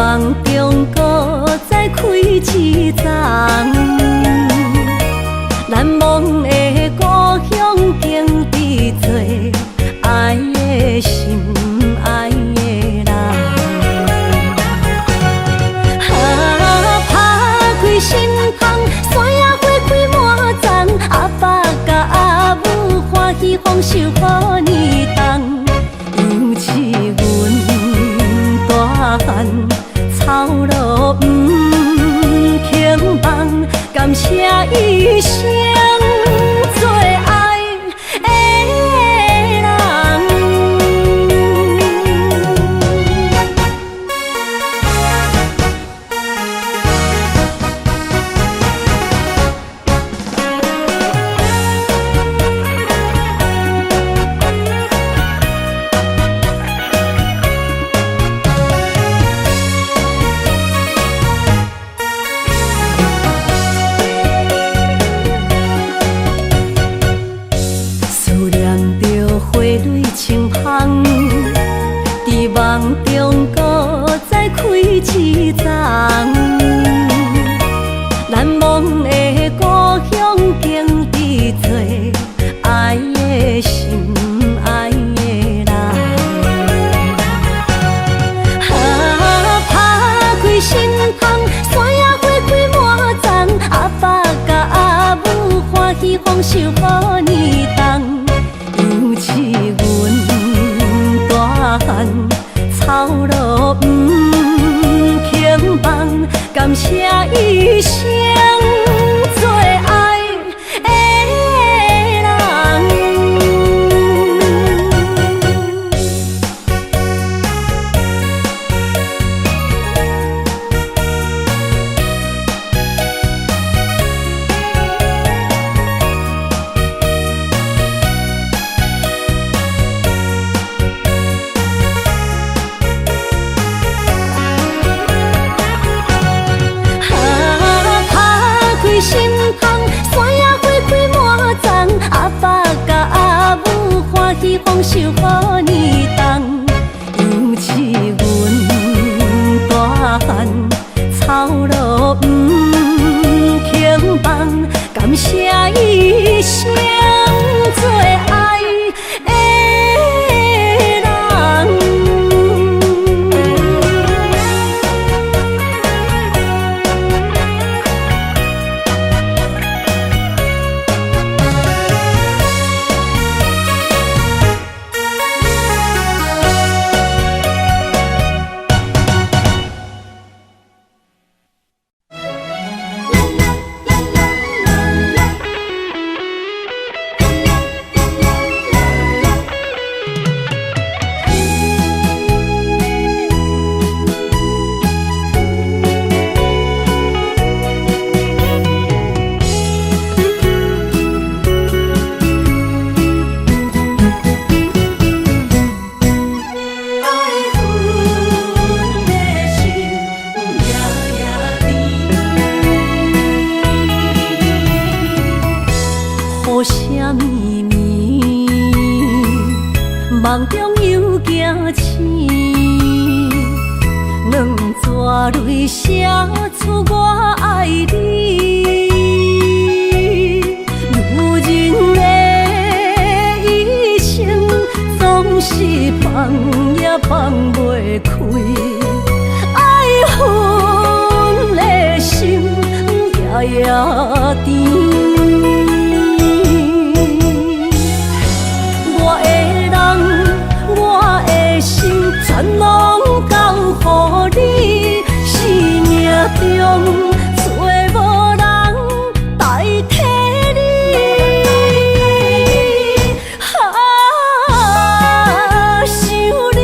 梦中搁再开一丛，难忘的故乡经历做爱的心爱的人。打开心窗，山野花开满丛，阿爸甲阿母欢喜丰收好年冬，尤是阮大汉草路不轻放，感谢一生做爱的人。清芳，伫梦中搁再开一丛，难忘的故乡经历做爱的心爱的人。打开心窗，山野花开满丛，阿爸甲阿母欢喜丰收好年冬，尤是阮草路不轻放，感谢一生做爱的人。心窗，山野花开满丛，阿爸甲阿母欢喜丰收好年冬，尤是阮大汉草路不轻放，感谢一生做爱的人。梦中又惊醒，两撮泪写出我爱你。女人的一生总是放也放袂开，爱恨的心夜夜甜。全拢交予你，生命中找无人代替你。想你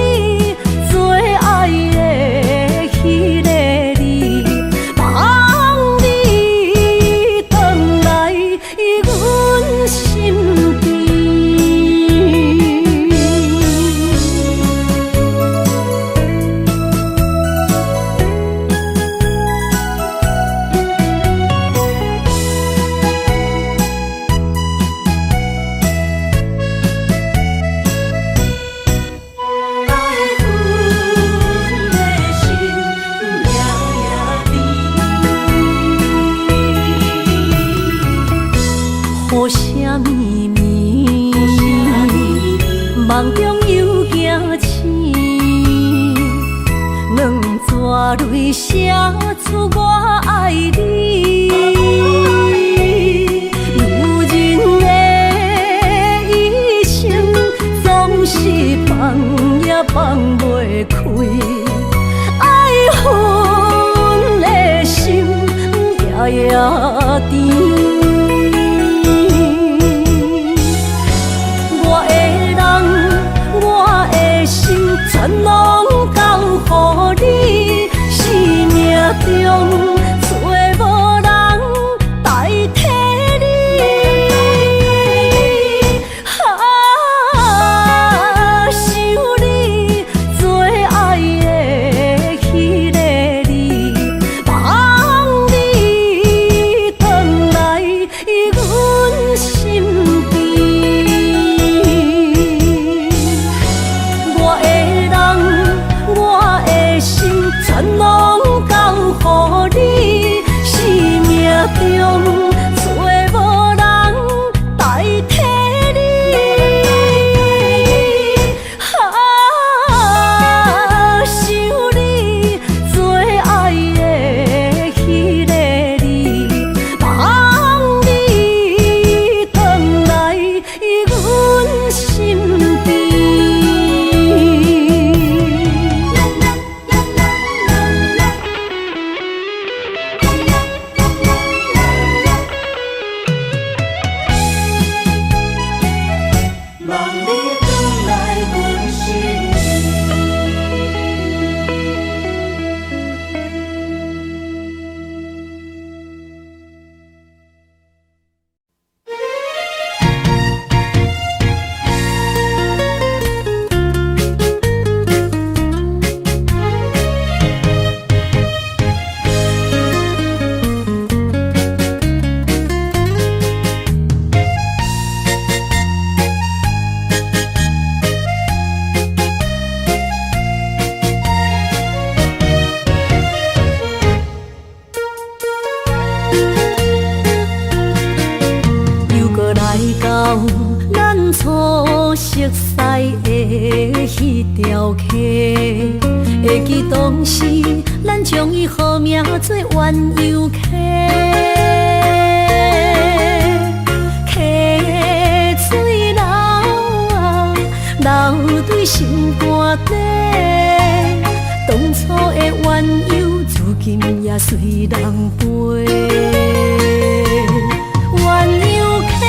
做爱的迄个你，望你回来。梦中又惊醒，两纸泪写出我爱你。如今的一生，总是放也放袂开，爱恨的心夜夜甜。全拢交予你，生命中找无人代替你。想你最爱的迄个你，望你回来阮身边。全拢交予你，生命中找无人代替你。想你最爱的迄个你，望你回来阮身边。咱初熟悉的迄条溪，会记当时咱将伊号名做鸳鸯溪。溪水流啊，流对心肝底。当初的鸳鸯，如今也随人飞。鸳鸯溪。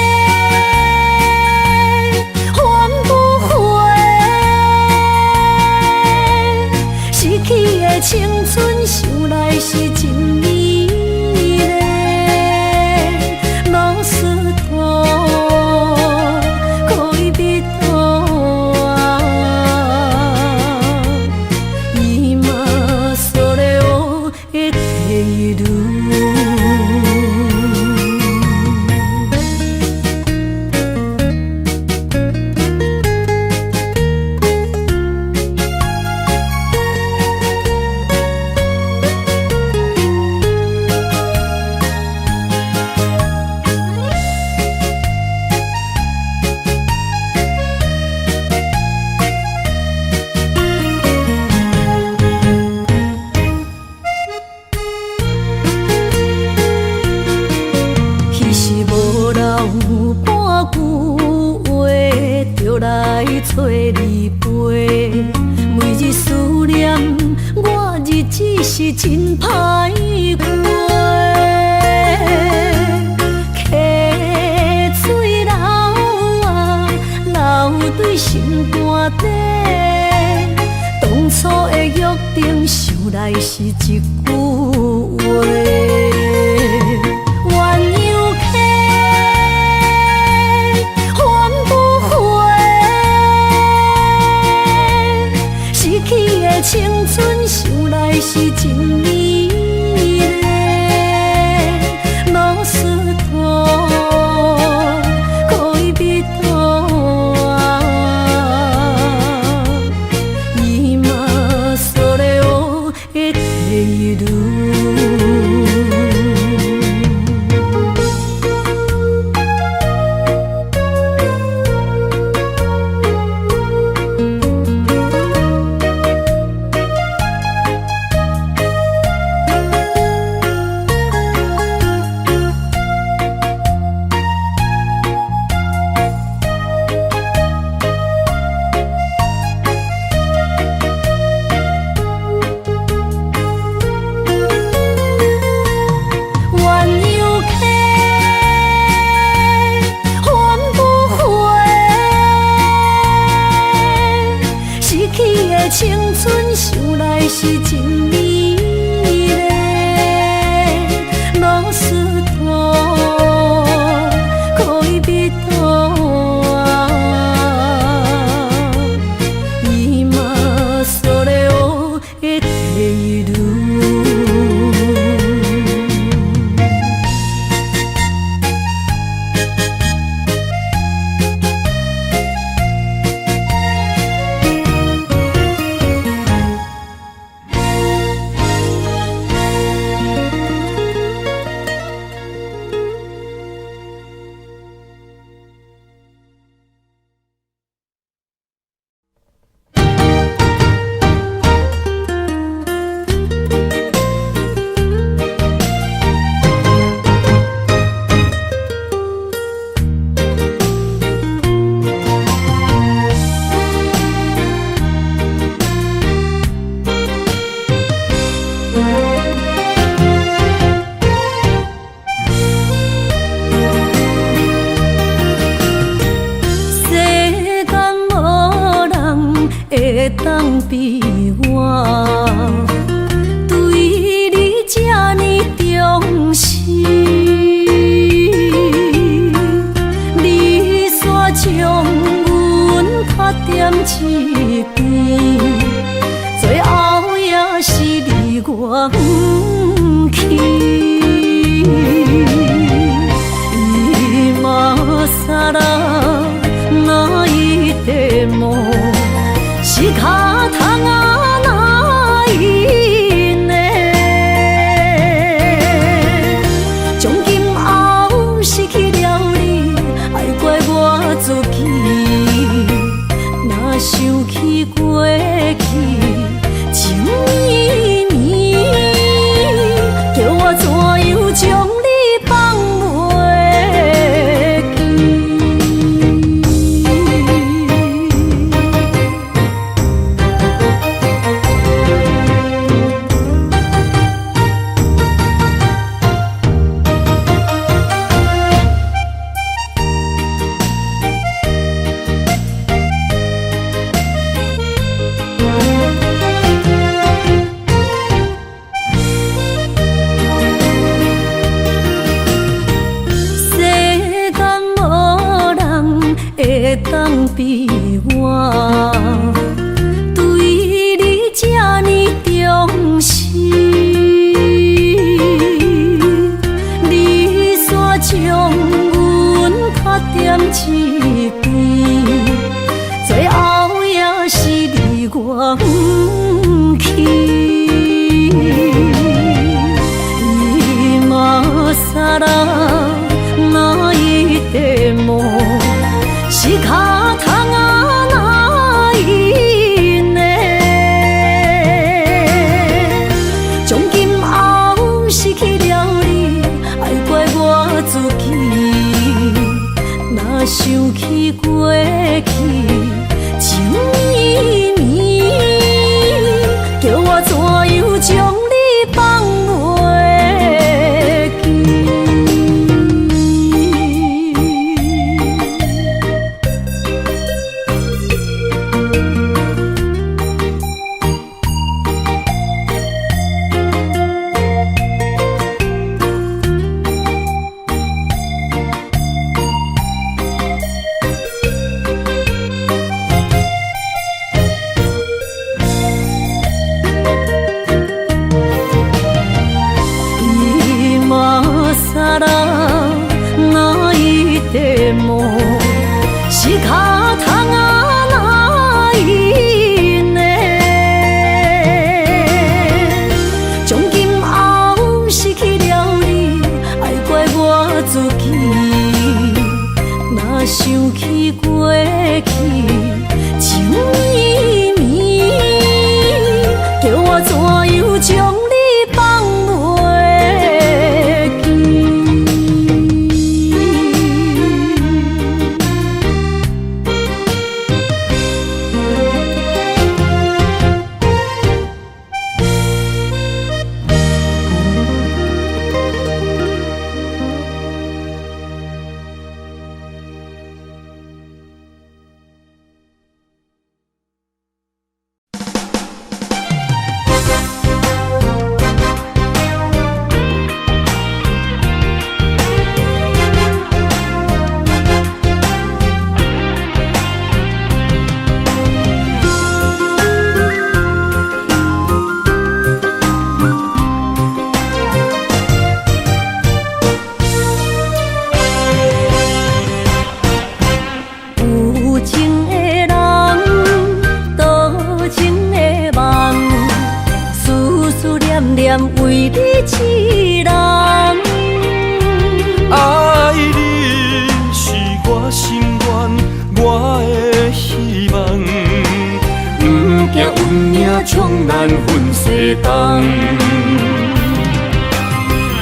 青春想来是真美丽，老师徒可以比图啊，伊嘛所了的地路。来找你陪，每日思念我，日子是真歹过。溪水流啊，流对心肝底。当初的约定，想来是一句话。青春想来是真美丽，老师徒可以比图啊，伊嘛所了的地路。当比我对你这呢重视，你煞将阮较点一边，最后也是你我不去。今ら泣いても仕方がないね。从今后失去了你，爱怪我自己。若想起过去情绵绵，叫我怎样将你放袂？当比我对你这呢重视，你煞将阮较点一边，最后也是你我不去。今ら泣いても仕方がないね。从今后失去了你，爱怪我自己。若想起过去情绵绵，叫我怎样将你放袂记？今ら泣いても仕方がないね。从今后失去了你，爱怪我自己。若想起过去情绵绵，叫我怎样将你放袂记？为你痴人，爱你是我心愿，我的希望。不惊运命冲咱分西东，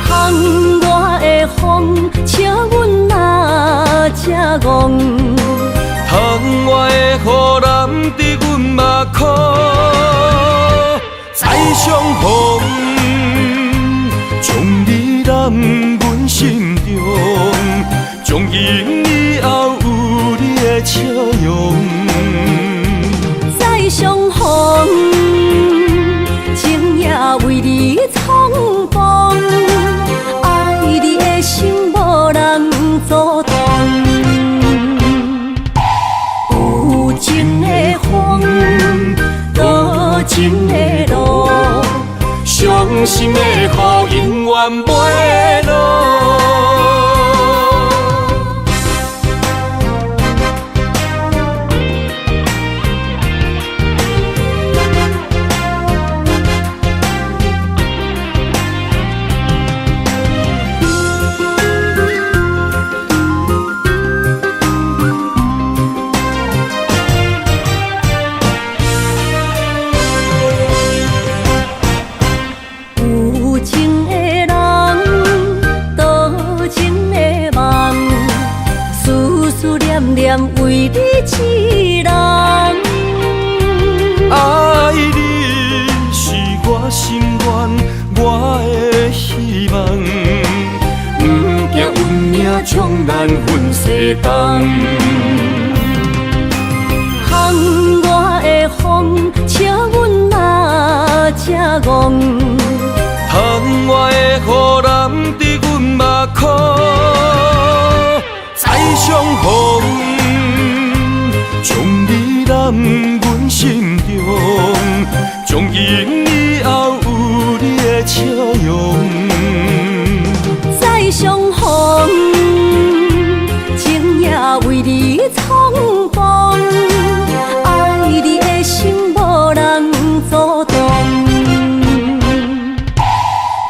窗外的风笑阮哪这戆，窗外的雨淋伫阮目眶，再相逢。将你揽阮心中，从今以后有你的笑容。再相逢，心的雨永远袂落。为你痴人，爱你是我心愿，我的希望，不惊运命冲咱分世东。风外的风，笑阮嘛正戆。窗外的雨淋伫阮目眶，再相逢。将你揽阮心中，从今以后有你的笑容。再相逢，情也为你冲动，爱你的心无人阻挡。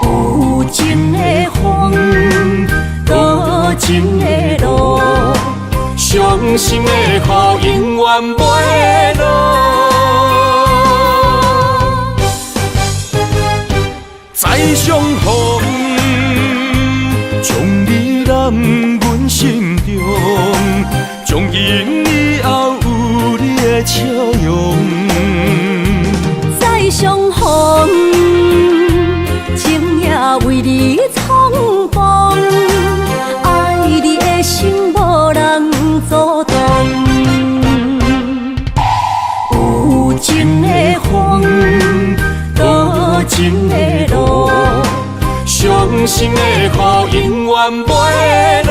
有情的风，多情的路。伤心的雨永远袂落，再相逢，将你揽阮心中，从今以后有你的笑容。再相逢，情也为你冲动，爱你的心无人阻挡。有情的风，多情的路，伤心的雨永远袂落。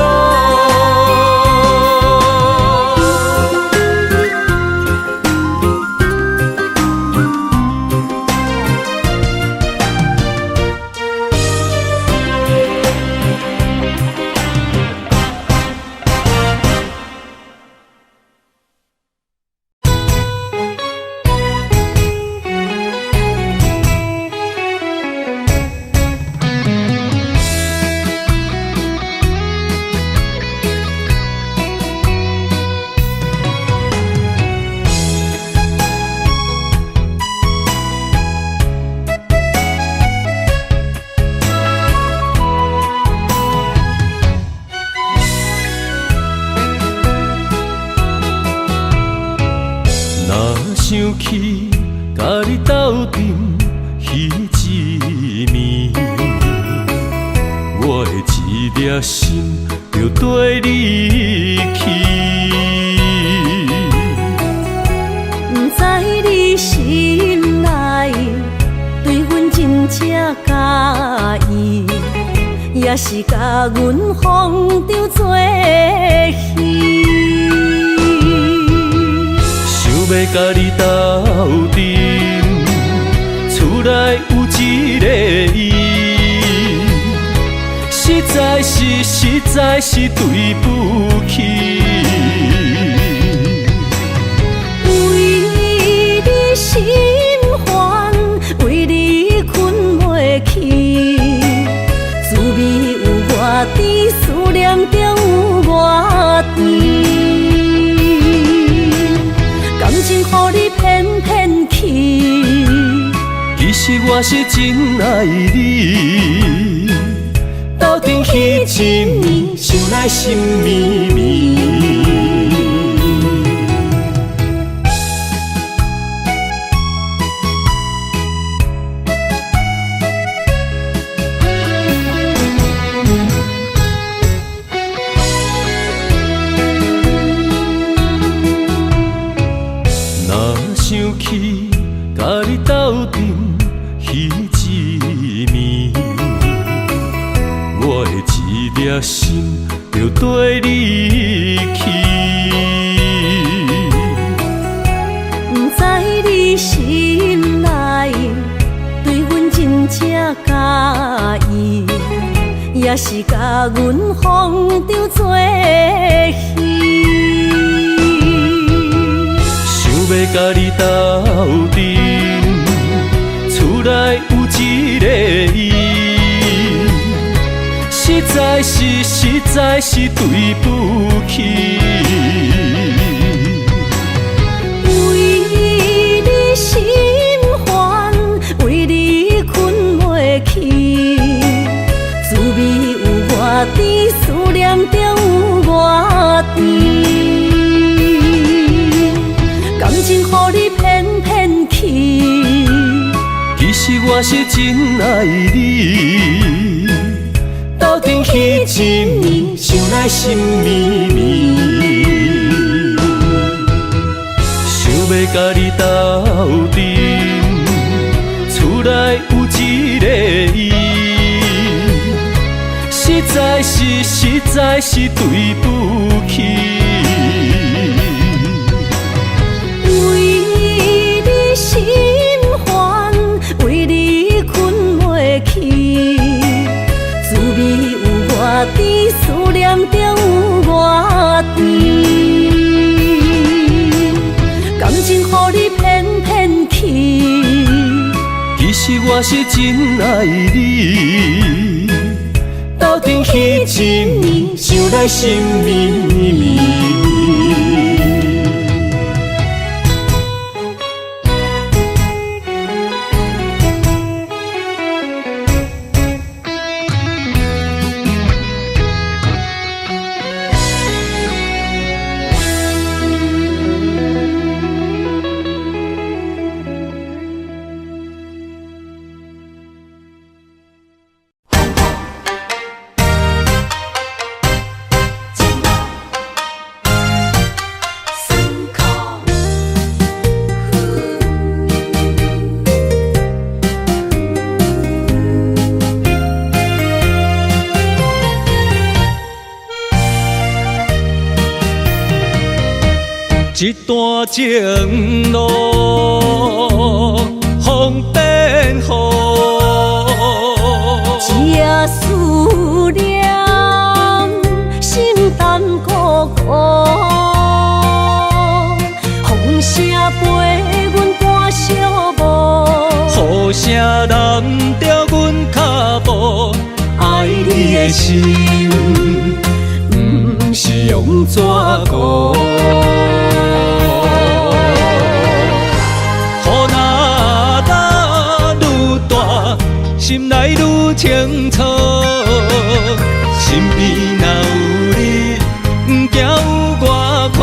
想起甲你斗阵彼一暝，我的一粒心就跟你去。不知你心内对阮真正介意，也是甲阮放着做戏。要甲你斗阵，厝内有一个伊，实在是对不起。为你心烦，为你困袂去，滋味有外甜，思念中有外甜。感情予你骗骗去，其实我是真爱你，斗阵彼一暝，想来心绵绵。想起甲你斗阵彼一暝，我的一粒心就跟你去。不知你心内对阮真正介意，也是甲阮风中做戏。想要甲你斗阵，厝内有一个伊，实在是对不起。为你心烦，为你困袂去，滋味有外甜，思念就有外甜。感情予你骗骗去，其实我是真爱你。斗阵彼一暝，想来心绵绵。想要甲你斗阵，厝内有一个伊，实在是对不起。为你心烦，为你困袂去，滋味有外甜，思念就有外甜。感情予你骗骗去，其实我是真爱你。斗阵彼一暝，想来心绵绵。一段情路，风变雨，一夜思念，心淡孤孤。风声陪阮赶小步，雨声淋着阮脚步，爱你的心，不是用纸糊。心内愈清楚，身边若有你，不惊有我苦。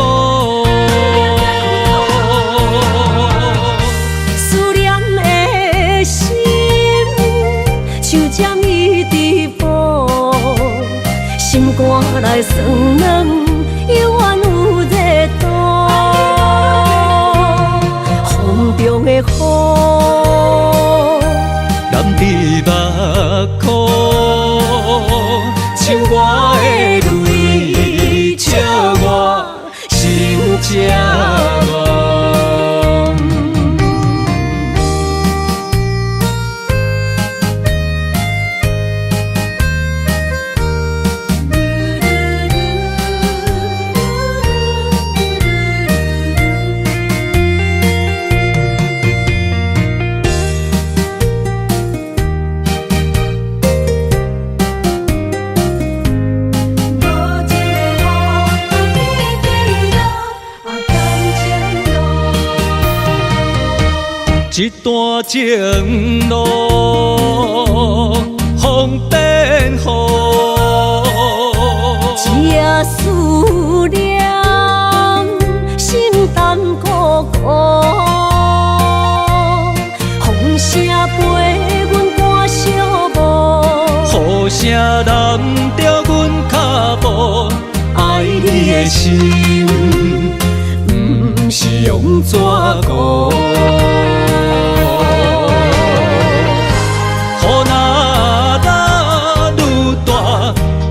思念的心，像针伊直补，心肝内酸软，犹原有热度。风中的雨，你目眶，像我的泪，笑我心这乱。一段情路，风变雨，一夜思念，心淡孤孤。风声陪阮赶小步，雨声淋着阮脚步，爱你的心，不是用纸糊。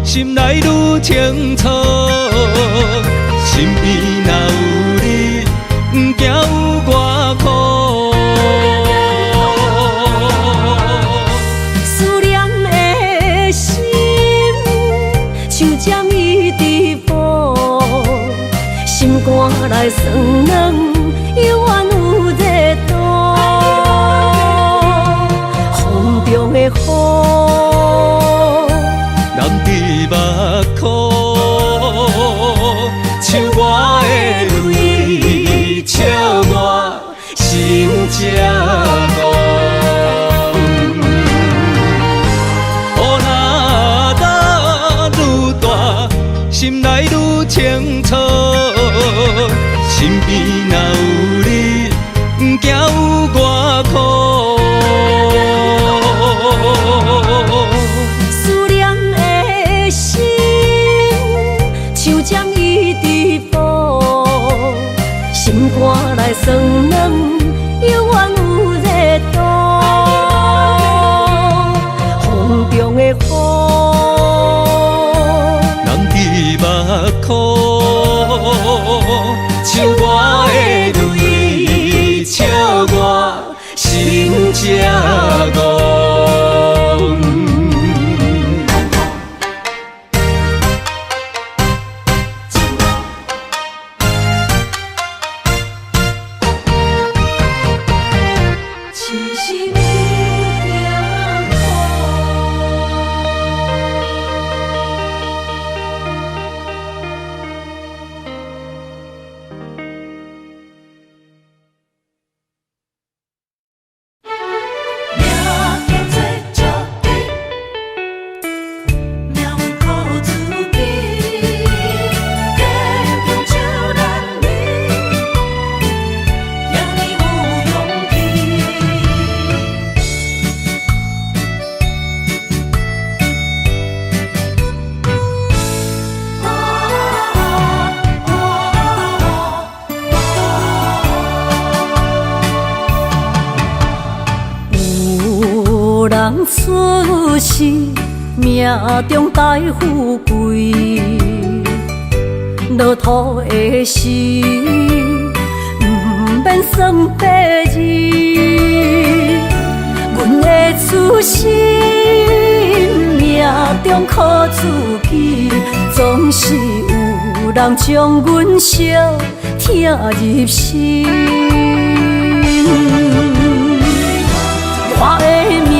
心内愈清楚，身边若有你，不惊有我苦。思念来算软，犹原有热度。风中的雨，淋伫目眶，像我的泪，笑我心这戆。雨若愈大，心内愈清楚。身边若有你，不惊有我苦。思念的心，像针一直补，心肝来酸软，犹原有热度。风中的雨，淋伫目眶，像我的泪，笑我心这戆。出世，命中带富贵，落土的时，不免算白字。阮的出身，命中靠自己，总是有人将阮惜听入心。我的命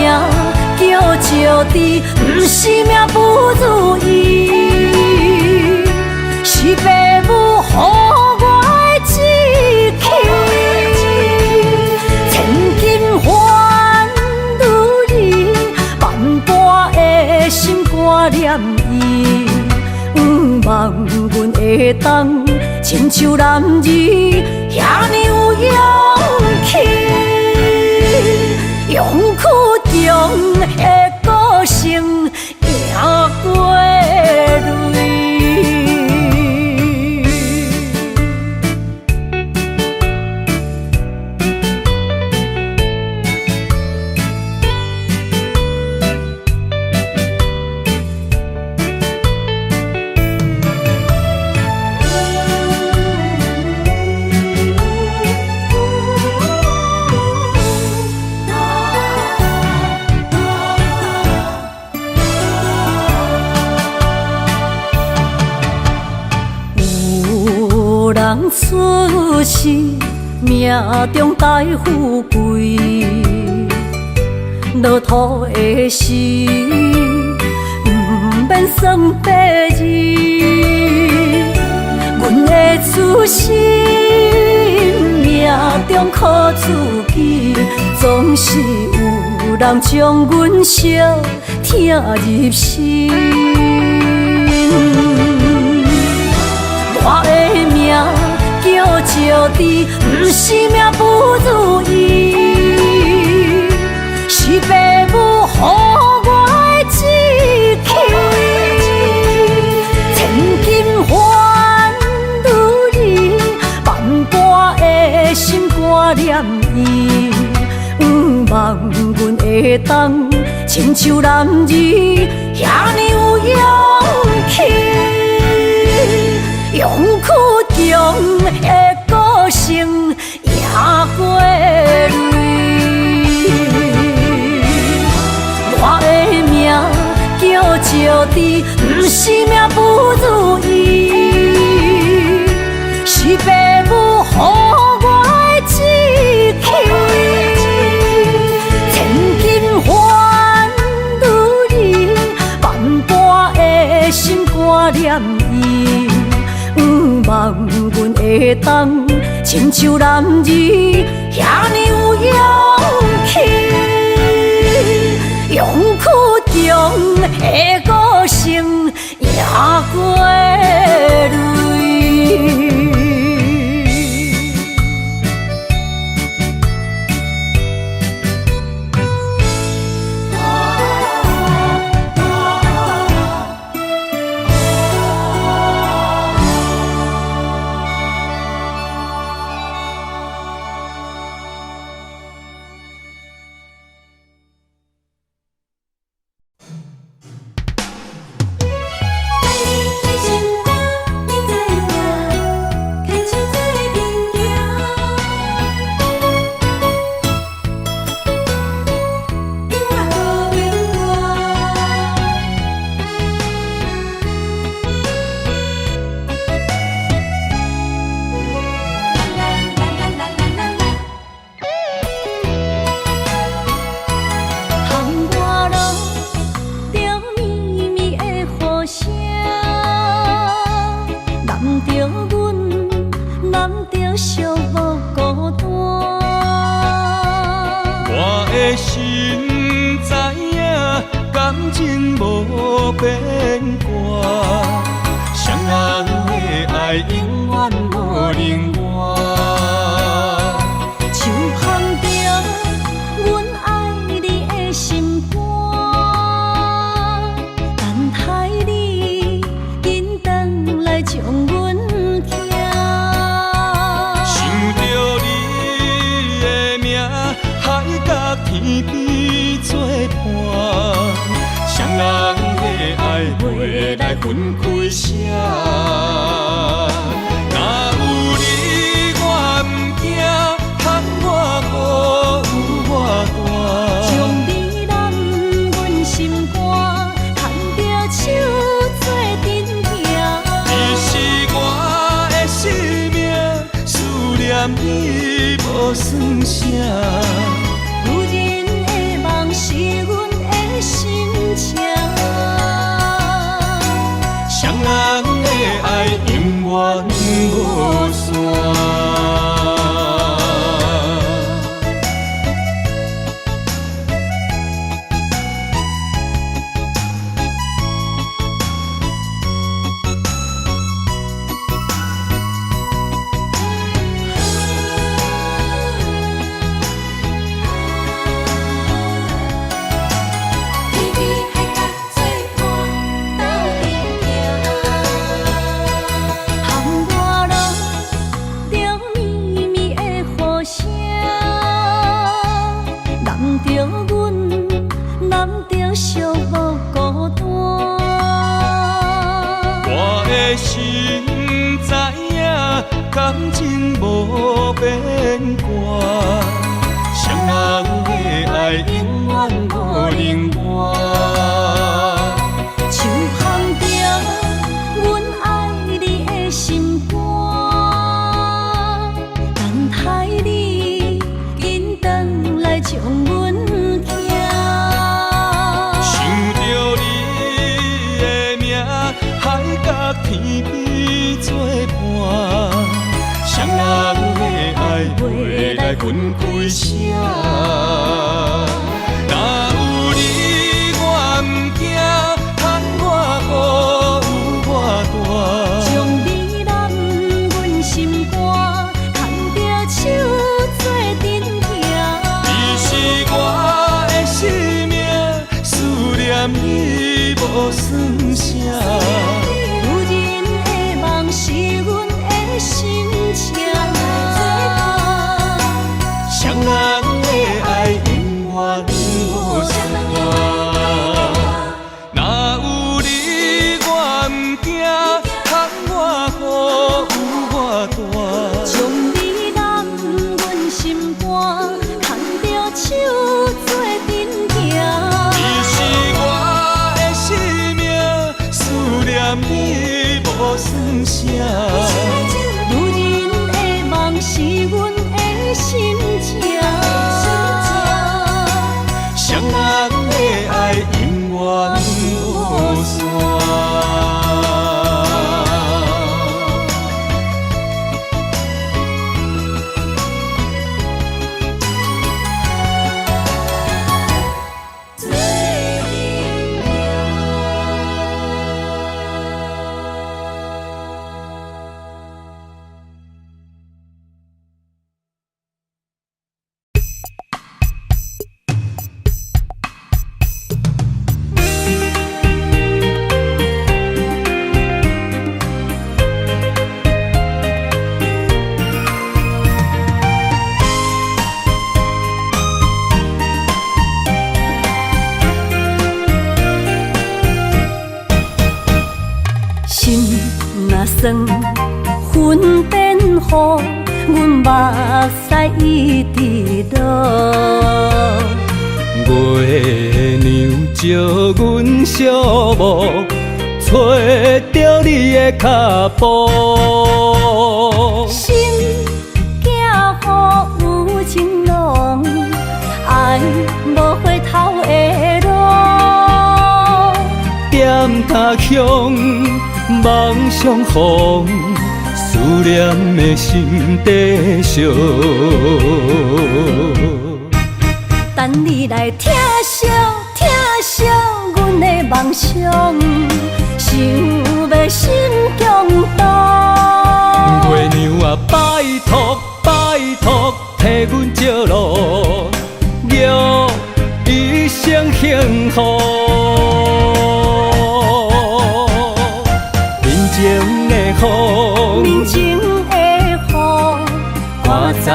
叫石滴，不是命不如意，是父母予我的志气。千金换如意，万般的心肝念伊，望阮会当亲像男儿遐尼有勇气。用苦中的个性赢过泪。人出世，命中带富贵，落土的时，不免算白字。阮的出身，命中靠自己，总是有人将阮惜听入心。我的命叫石滴，不是命不如意，是父母予我的志气。千金换如意，万般的心肝念伊，望阮会当亲像男儿遐尼有勇气。用苦中的个性赢过泪。我的命叫石滴，不是命不如意，是父母挂念伊，望阮会当亲像男儿遐尼有勇气，勇屈中的个性赢过泪。心知影，感情无变卦，双人的爱永远无冷漠。就放着阮爱你的心肝，等待你紧转来将阮听。想着你的名，海角天边作伴，双人的爱袂来分开舍。若有你，我毋惊，通我孤有我大。将你揽阮心肝，牵着手做阵行。你是我的生命，思念你无算啥。有人的梦是阮的心情，双人的爱永远无散。心知影，感情无变卦，双人的爱永远无冷漠。就放着阮爱你的心肝，等待你紧转来将阮听。想着你的名，海角天边作伴，双人的爱袂来分开舍。若有你，我毋惊，通我孤有我大。将你揽阮心肝，牵着手做阵行。你是我的生命，思念你无算啥。是阮的心情，双人的爱永远无散。若有你，我毋惊，通我孤有我大。将你揽阮心肝，牵着手做阵行。你是我的生命，思念你无算啥。有人的梦是阮的心情，双人的爱永远无散。算云变雨，阮目屎一直落。月娘照阮小墓，找着你的脚步。心行予有情浓，爱无回头的路。点他乡，梦相逢，思念的心底烧。等你来疼惜疼惜阮的梦想，想要心强大。月娘啊，拜托拜托，替阮照路，祝一生幸福。人情的风，人情的雨，赶走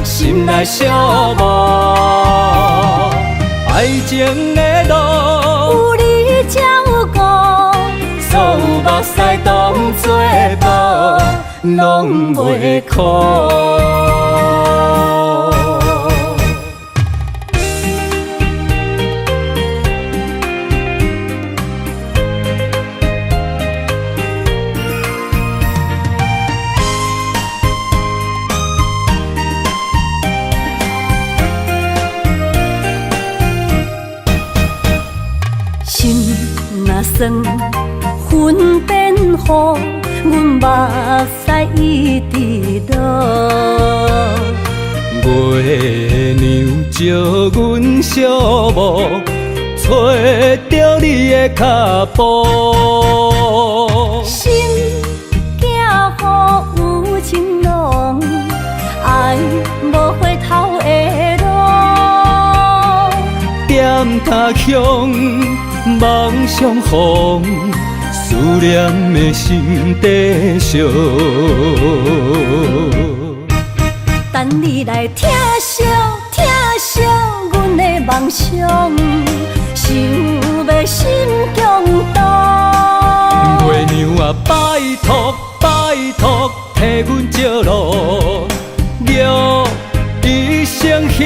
心内小无。爱情的路，有你才有我，所有目屎当作宝，拢袂苦。心若酸云变雨，阮目屎一直落。月娘照阮小墓，找着你的脚步。心行予有情浓，爱无回头的路。点他乡，梦相逢，思念的心底烧。等你来疼惜疼惜阮的梦想，想要心强大。月娘啊，拜托拜托，替阮照路，祝一生幸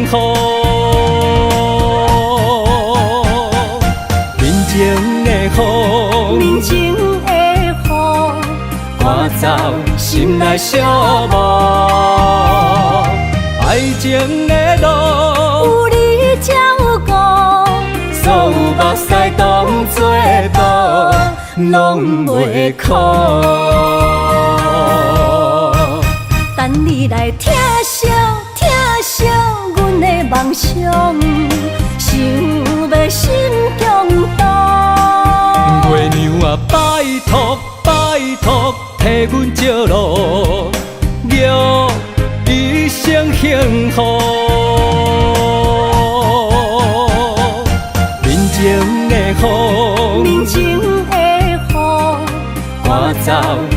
福。人情的风，人情的雨，赶走心内小无。爱情的路，有你才有我，所有目屎当作宝，拢袂苦。等你来疼惜疼惜阮的梦想，想要心强大。月娘啊，拜托拜托，替阮照路，祝一生幸福。人情的风，人情的雨，赶走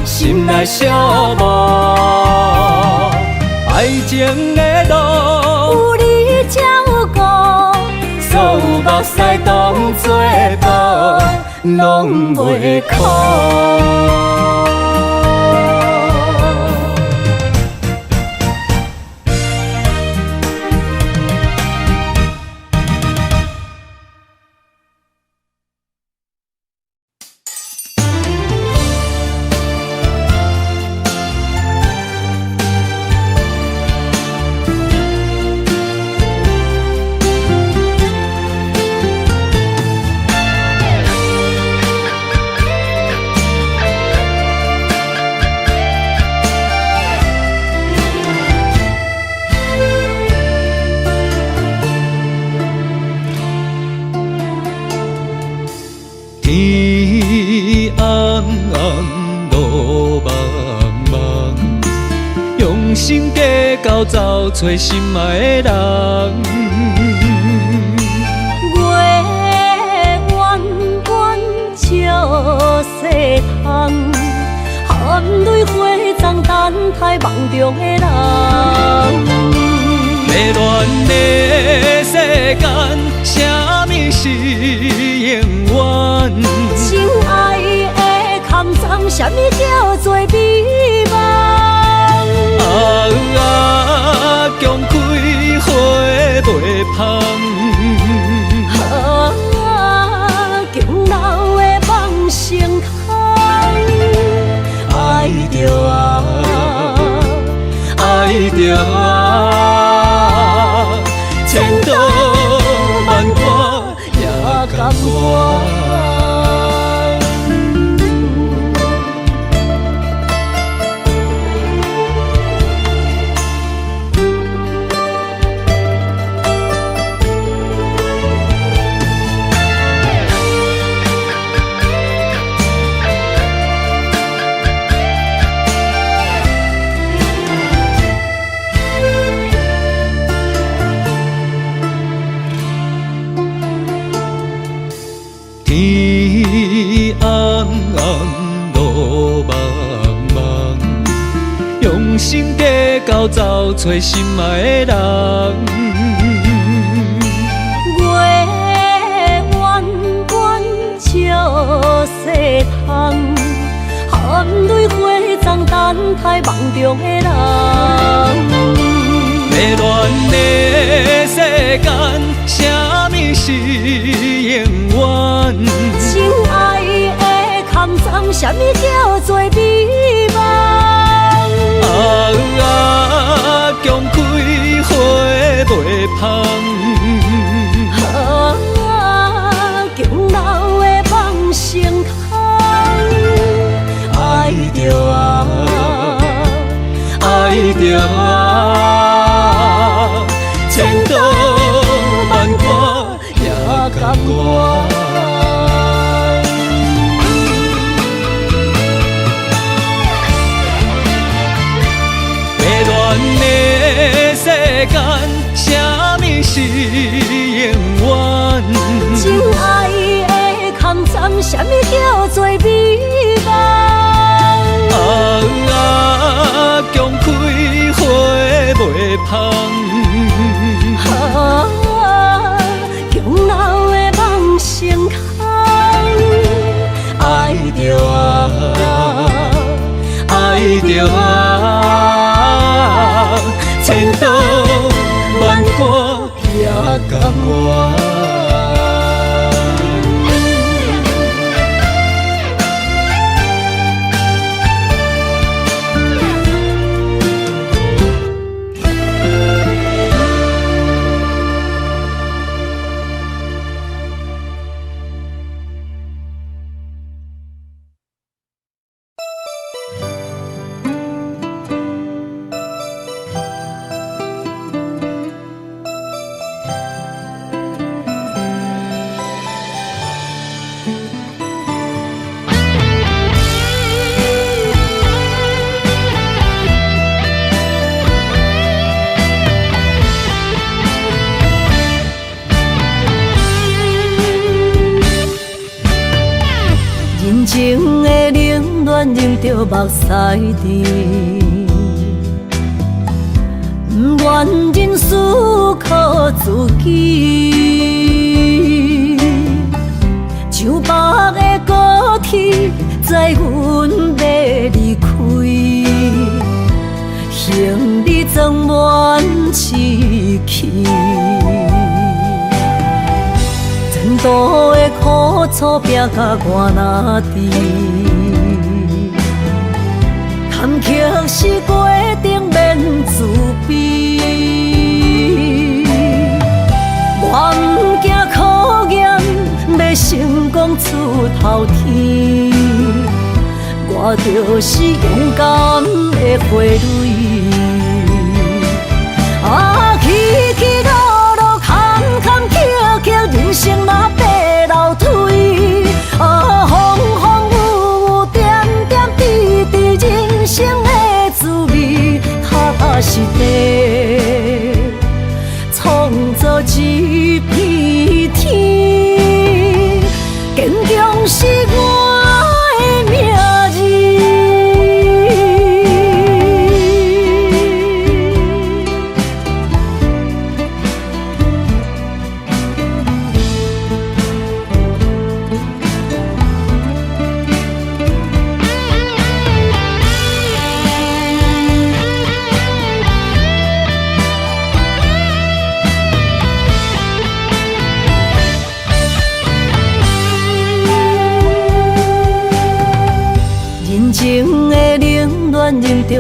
心内小无。爱情的路，有你才有我，所有目屎当作宝，拢袂苦。天暗暗，路茫茫，用心计较找找心爱的人。月弯弯照西窗，含泪花丛等待梦中的人。迷乱的世间，啥物是永远？情爱的坎藏什么叫做美梦？强开花袂芳。强留的梦成空。爱着爱着千刀万剐也甘愿。天红红，路茫茫，用心计较找找心爱的人。月弯弯照西窗，含泪花丛等待梦中的人。迷乱的世间，什么是永远？亲爱的空藏，什么叫做美梦？强开花袂芳。强留的梦成空。爱着爱着千刀万剐也甘愿。迷乱的世间，什么是永远？亲爱的空藏，什么叫做美梦？强开花袂芳。强留的梦成空。爱着爱着千刀万剐也甘愿。人情的冷暖，忍着目屎滴，不愿忍思靠自己。像北的高铁，载阮要离开，行李装满市区。前途的苦楚拼甲我哪知？坎坷是过程免自卑。我毋惊考验，要成功出头天。我就是勇敢的花蕊。起起落落，坎坎坷坷，人生若爬楼梯。风风雨雨，点点滴滴，人生的滋味，踏踏实地，创造一片天。坚强是我的名字。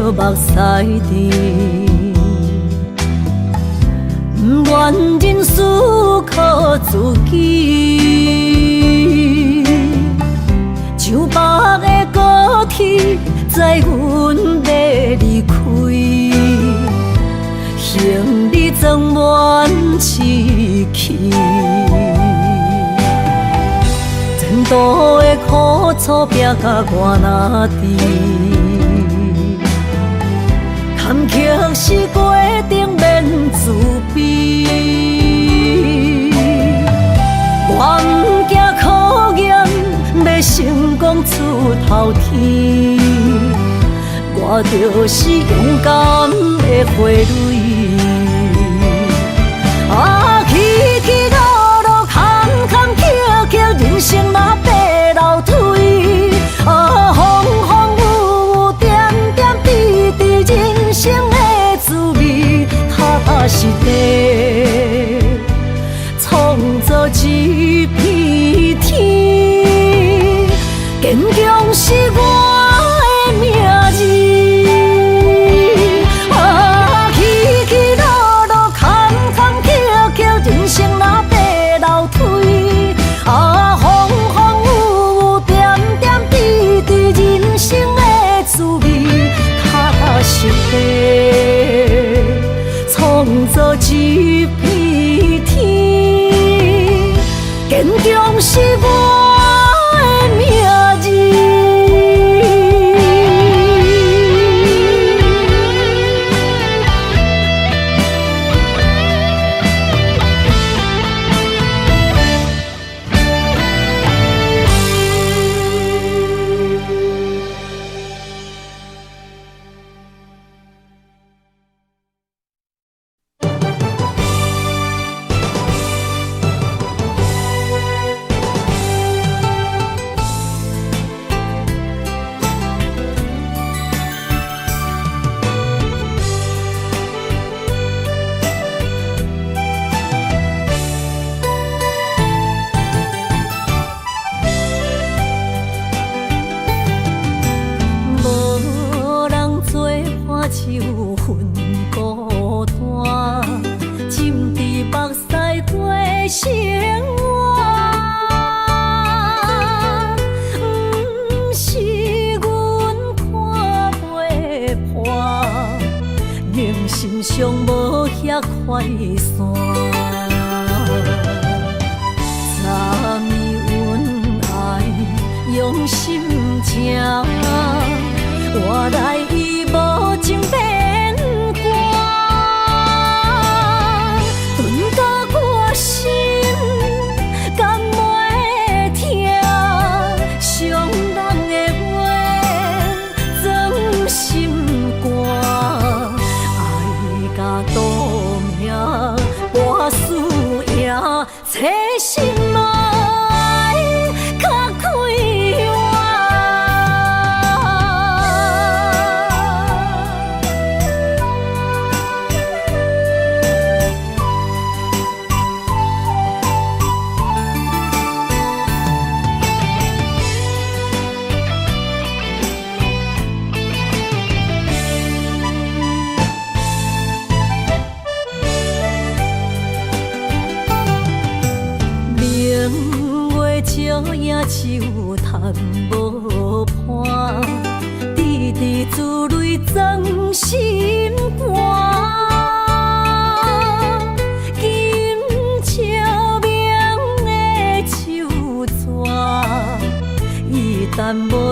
着目屎滴，不愿人思靠自己，像北的高铁载阮要离开，行李装满市气。前途的苦楚拼甲我哪知？坎坷是过程免自卑，我不惊考验，要成功出头天。我就是勇敢的花蕊，啊，起起落落，坎坎坷坷，人生嘛爬楼梯，啊，风风雨雨，点点滴滴，人生的滋味，踏踏实地，创造一片天，坚强是我的名字。是地创造一片天，坚强是我的名字。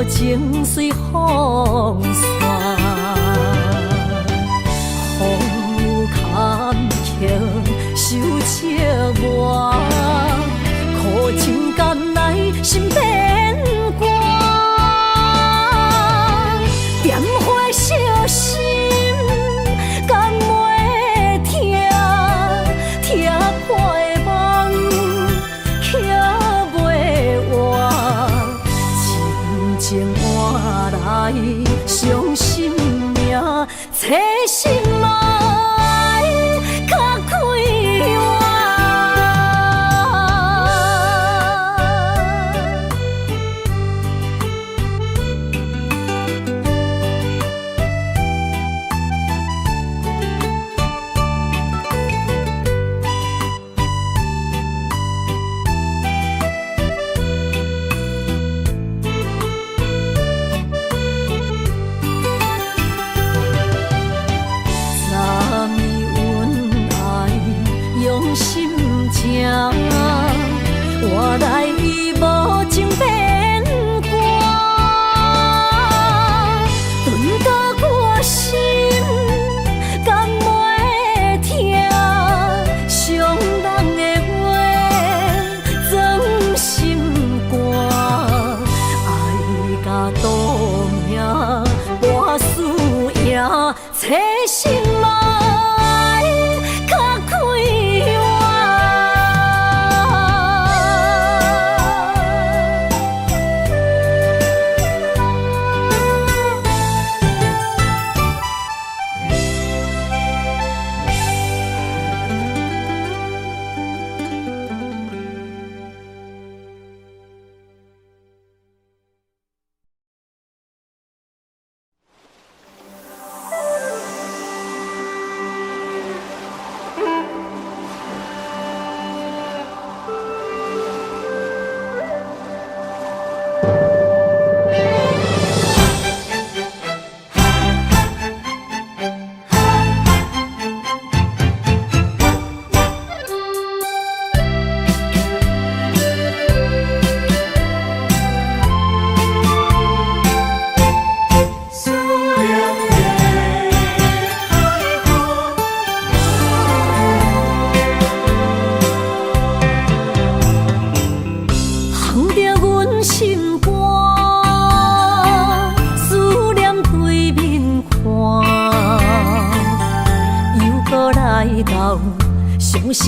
情随风散，风雨坎坷受折磨，苦情甘来心变寒，点火烧心甘袂疼，疼破的梦捡袂完。情换来伤心命，找心爱较快活。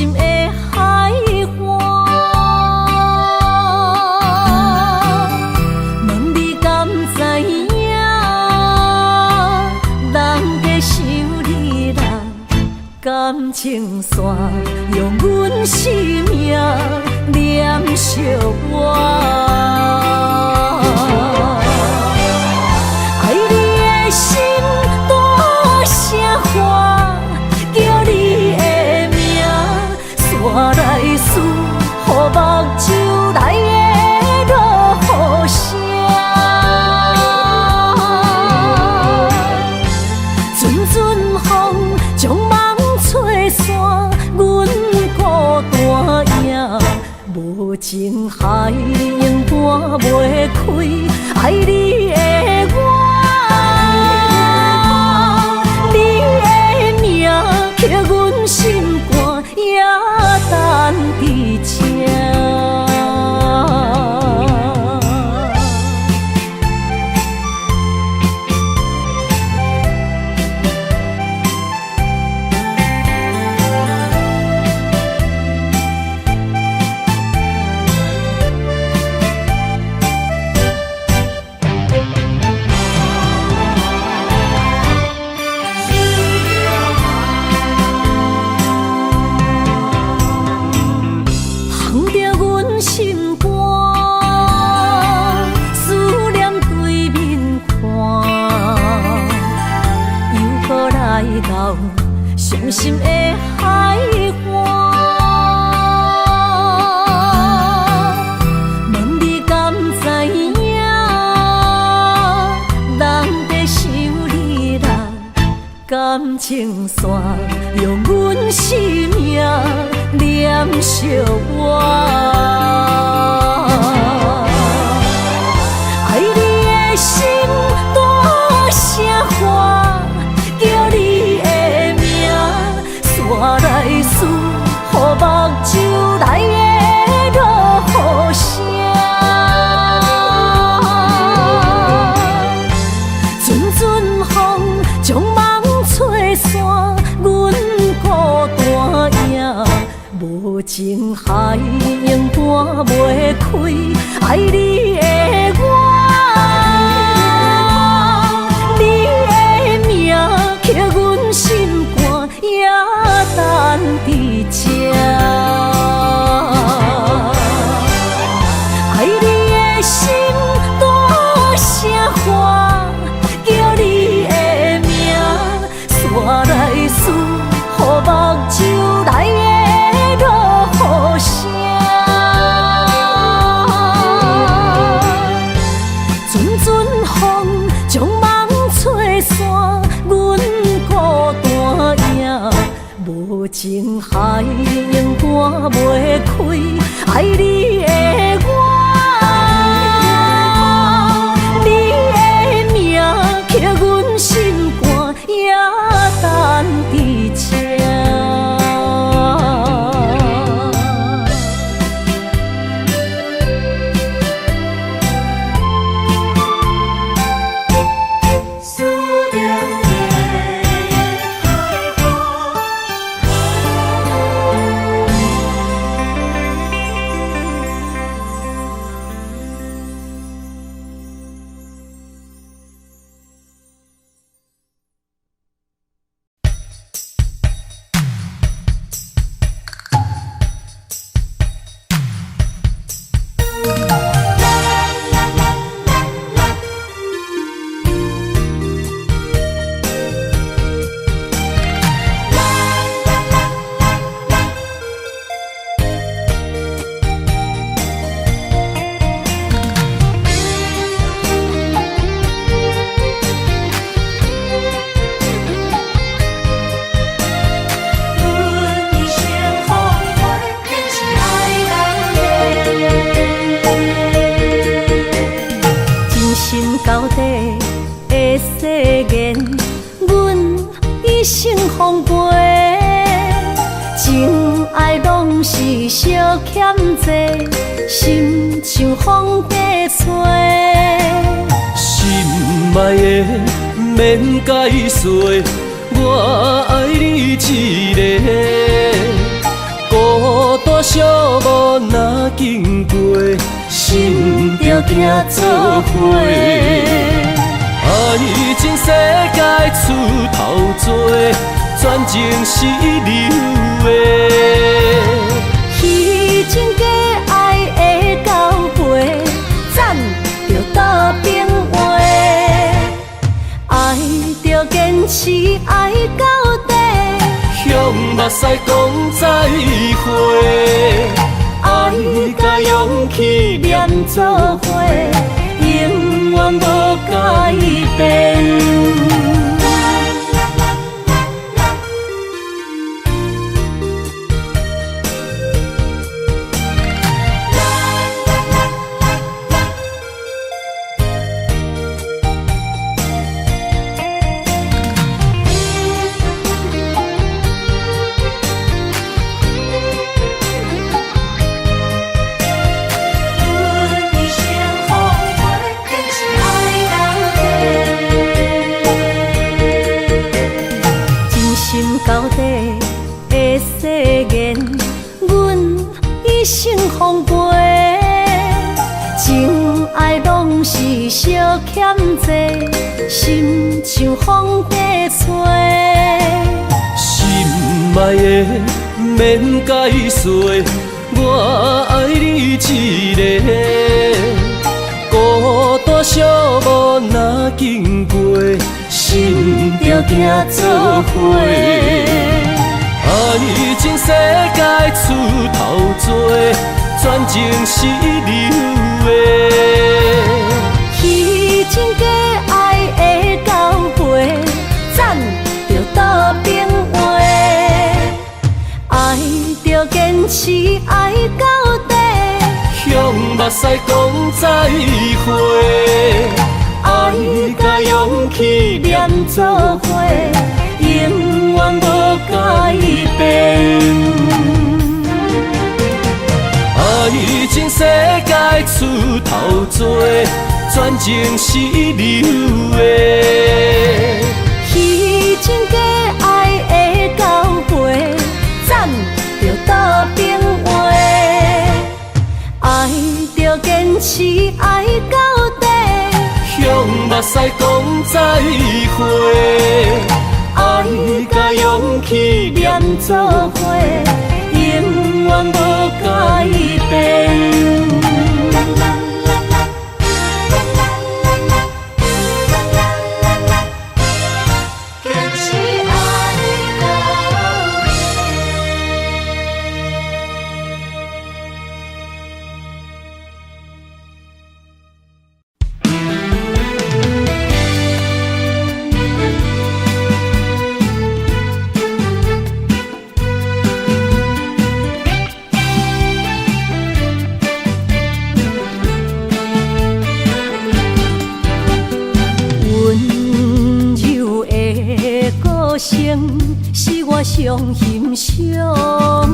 心的海花。问你敢知影？人在想你人感情线，用阮生命念惜我。爱你的心大声喊，叫你的名，山来思，予目睭来的落雨声。阵阵风将梦吹散，阮孤单影，无情海永搬袂开，爱你的我。刻阮心肝，也等伫这。伤心的海花，问你敢知影？人在想你人感情线，用阮生命念惜我。爱你的心大声喊，叫你的名，山来思，予目睭来的落雨声。阵阵风将梦吹散，阮孤单影，无情海永搬袂开，爱你的我。刻阮心肝，也等伫这。爱你的心大声喊，叫你的名，山来思，予目睭来的落雨声。阵阵风将梦吹散。无情海永搬袂开，爱你的我，你的名，刻阮心肝，也等伫这。到底的誓言，阮一生奉陪。情爱拢是小欠债，心像风在吹。心爱的免解释，我爱你一个。孤孤单寂寞若经过，心着行做伙。爱情世界出头多，全情是流的。彼情假爱的交陪，暂着倒变话。爱着坚持爱到底，向目屎讲再会。爱甲勇气念做伙，永远无改变。到底的誓言，阮一生奉陪。情爱拢是小欠债，心像风花吹。心爱的免解释，我爱你一个。孤单寂寞若经过，心着行做伙。爱情世界出头多，全情是流的。彼情假爱的交陪，暂着倒变话。爱着坚持爱到底，向目屎讲再会。爱甲勇气念做伙，永远无改变。爱情世界出头多，全情是流的。彼情假爱的交陪，暂着倒变话。爱着坚持爱到底，向目屎讲再会。爱甲勇气念做伙，永远无改变。是我上欣赏，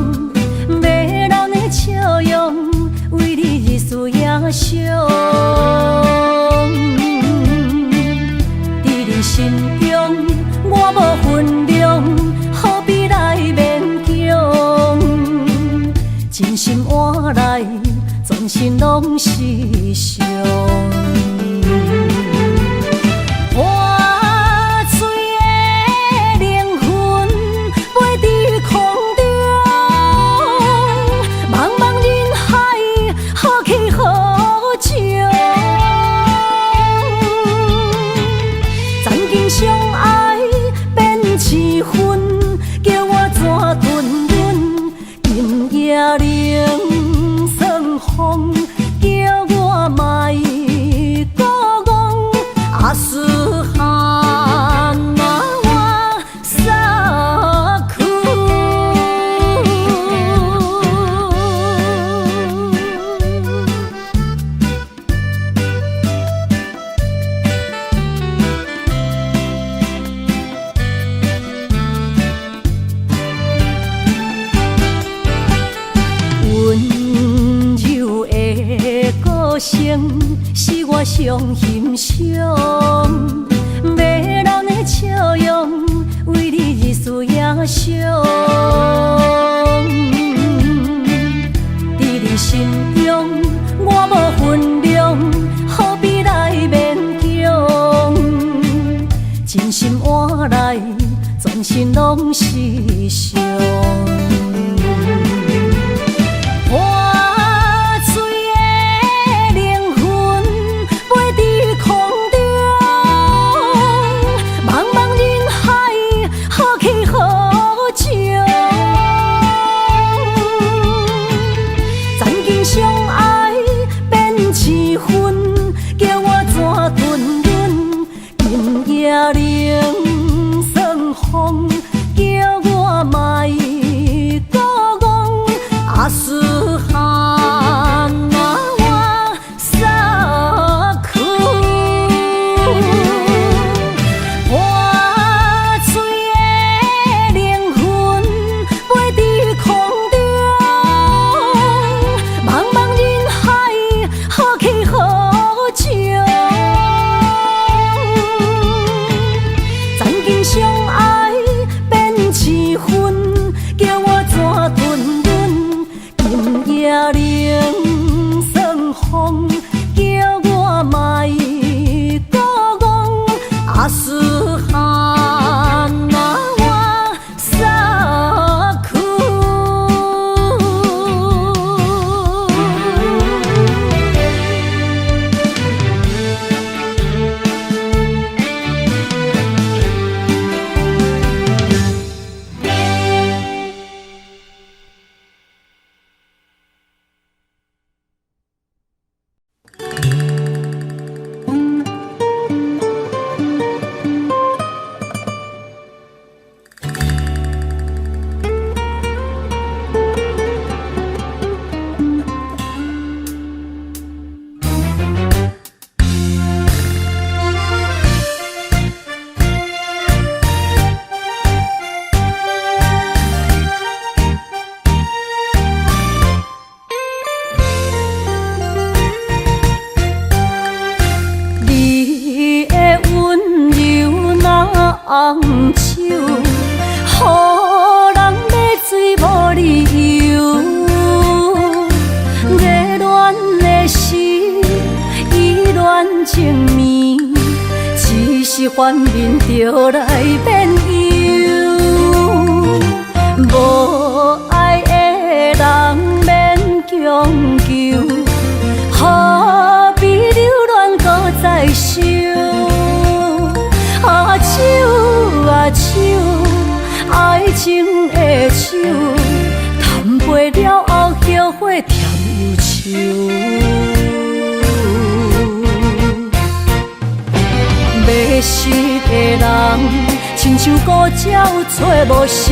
迷人的笑容，为你日思夜想。伫你心中，我无分量，何必来勉强？真心换来，全心拢是伤。冷霜风，叫我莫孤戇，阿斯罕那我撒苦。声是我上欣赏，迷人的笑容，为你日思夜想。心中，我无分量，何必来勉强？真心换来，全身拢是伤。破碎的灵魂飞伫空中，茫茫人海，何去何从？曾经相爱变七分，叫我怎吞忍？今夜冷霜风，叫我莫搁讲阿斯哈那我撒去。破碎的灵魂飞伫空中，茫茫人海，何去何从？曾经相爱变七分，叫我怎吞忍？今夜冷霜风，叫我莫搁讲阿斯哈那我撒去。你的温柔若红手，予人要醉无理由。热恋的时，意乱情迷，只是幻面就来变忧。无爱的人免强求，何必留恋搁再想？啊手啊手，爱情的手，谈袂了后后悔甜忧愁。迷失的人，亲像孤鸟找无收，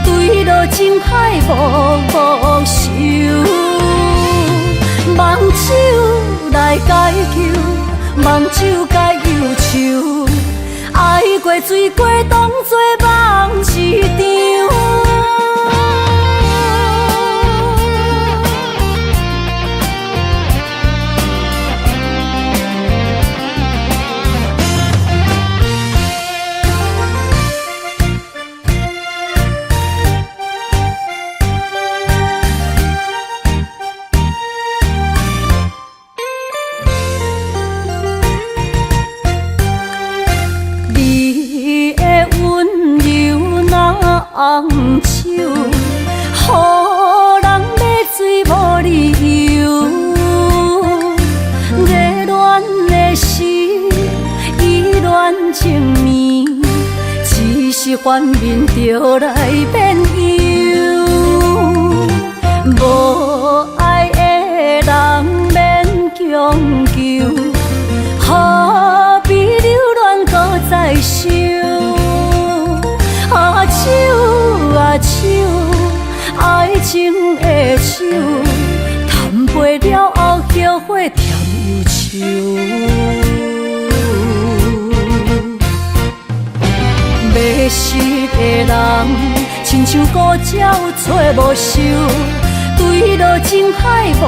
对落情海无收。梦手来解救，梦手解忧愁，爱过醉过，当作梦一场。你的温柔若红手，予人要醉无理由。热恋的时，意乱情迷，只是幻面就来变忧。无爱的人免强求，何必留恋搁再想？啊手啊手，爱情的手，谈袂了后后悔甜忧愁。迷失的人，亲像孤鸟找无收，对落情海无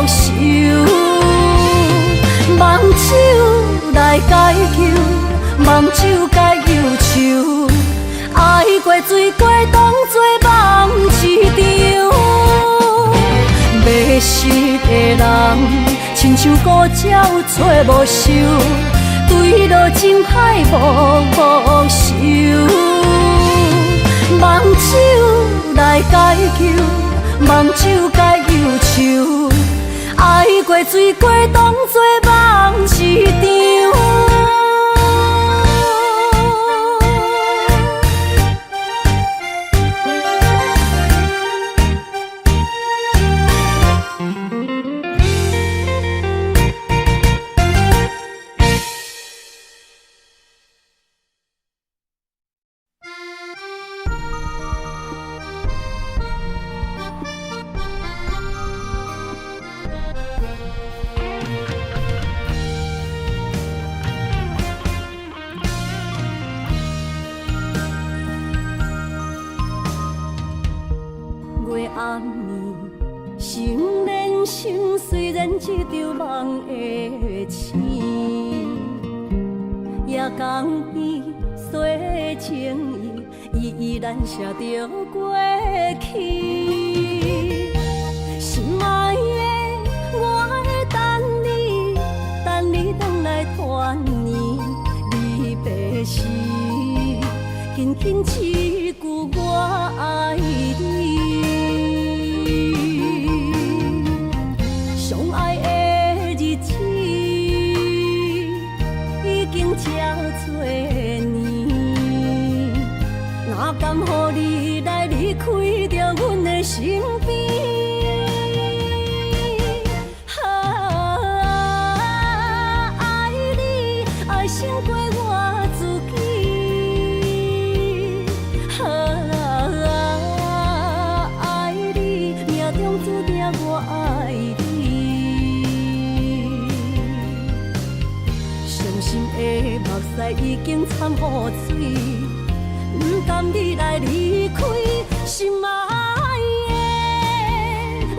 收。梦手来解救，梦手解忧愁，爱过醉过，当作梦一场。实的人，亲像孤鸟找无收，对落情海无收。梦酒来解求，梦酒解忧愁，爱过水过当作梦一场。暗暝，心连心，虽然一场梦的醒。夜江边洗情意，依然写着过去。心爱的，我会等你，等你回来团圆。离别时，轻轻一句我爱你。这多年，哪甘予你来离开着阮的身边？爱你爱胜过我自己，爱你命中注定我爱你。伤心的目屎已经掺污水，不甘你来离开，心爱的，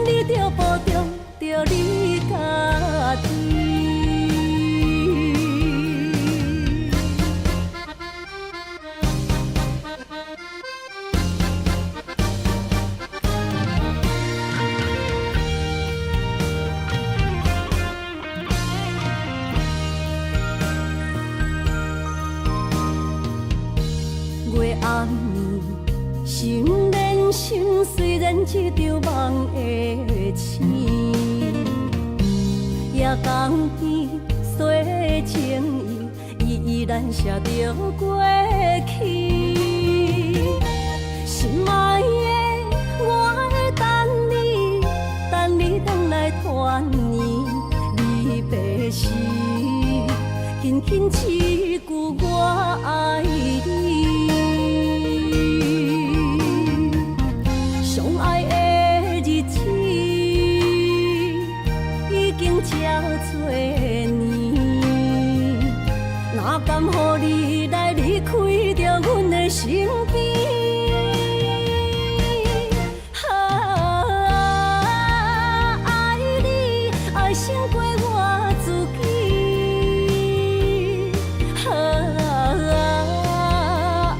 你着保重着你家己。月暗暝，心连心，虽然一场梦的醒。夜江边洗情意，依然写着过去。心爱的，我会等你，等你回来团圆。离别时，轻轻一句我爱你。这多年，哪甘予你来离开着阮的身边？爱你爱胜过我自己，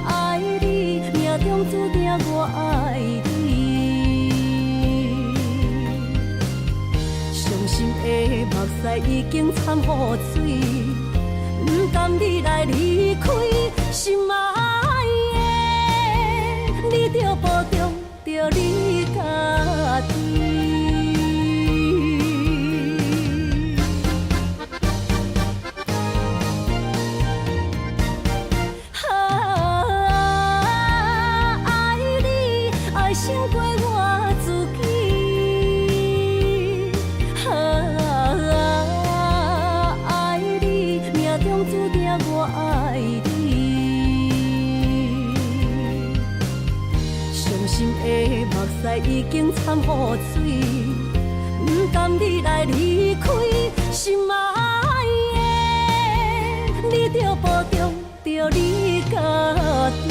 爱你命中注定我爱你。伤心的目屎已经掺污水，不甘你来离开，心爱的，你着保重着你家己。爱你爱胜过我自己。注定我爱你，伤心的目屎已经掺污水，不甘你来离开，心爱的，你着保重着你家己。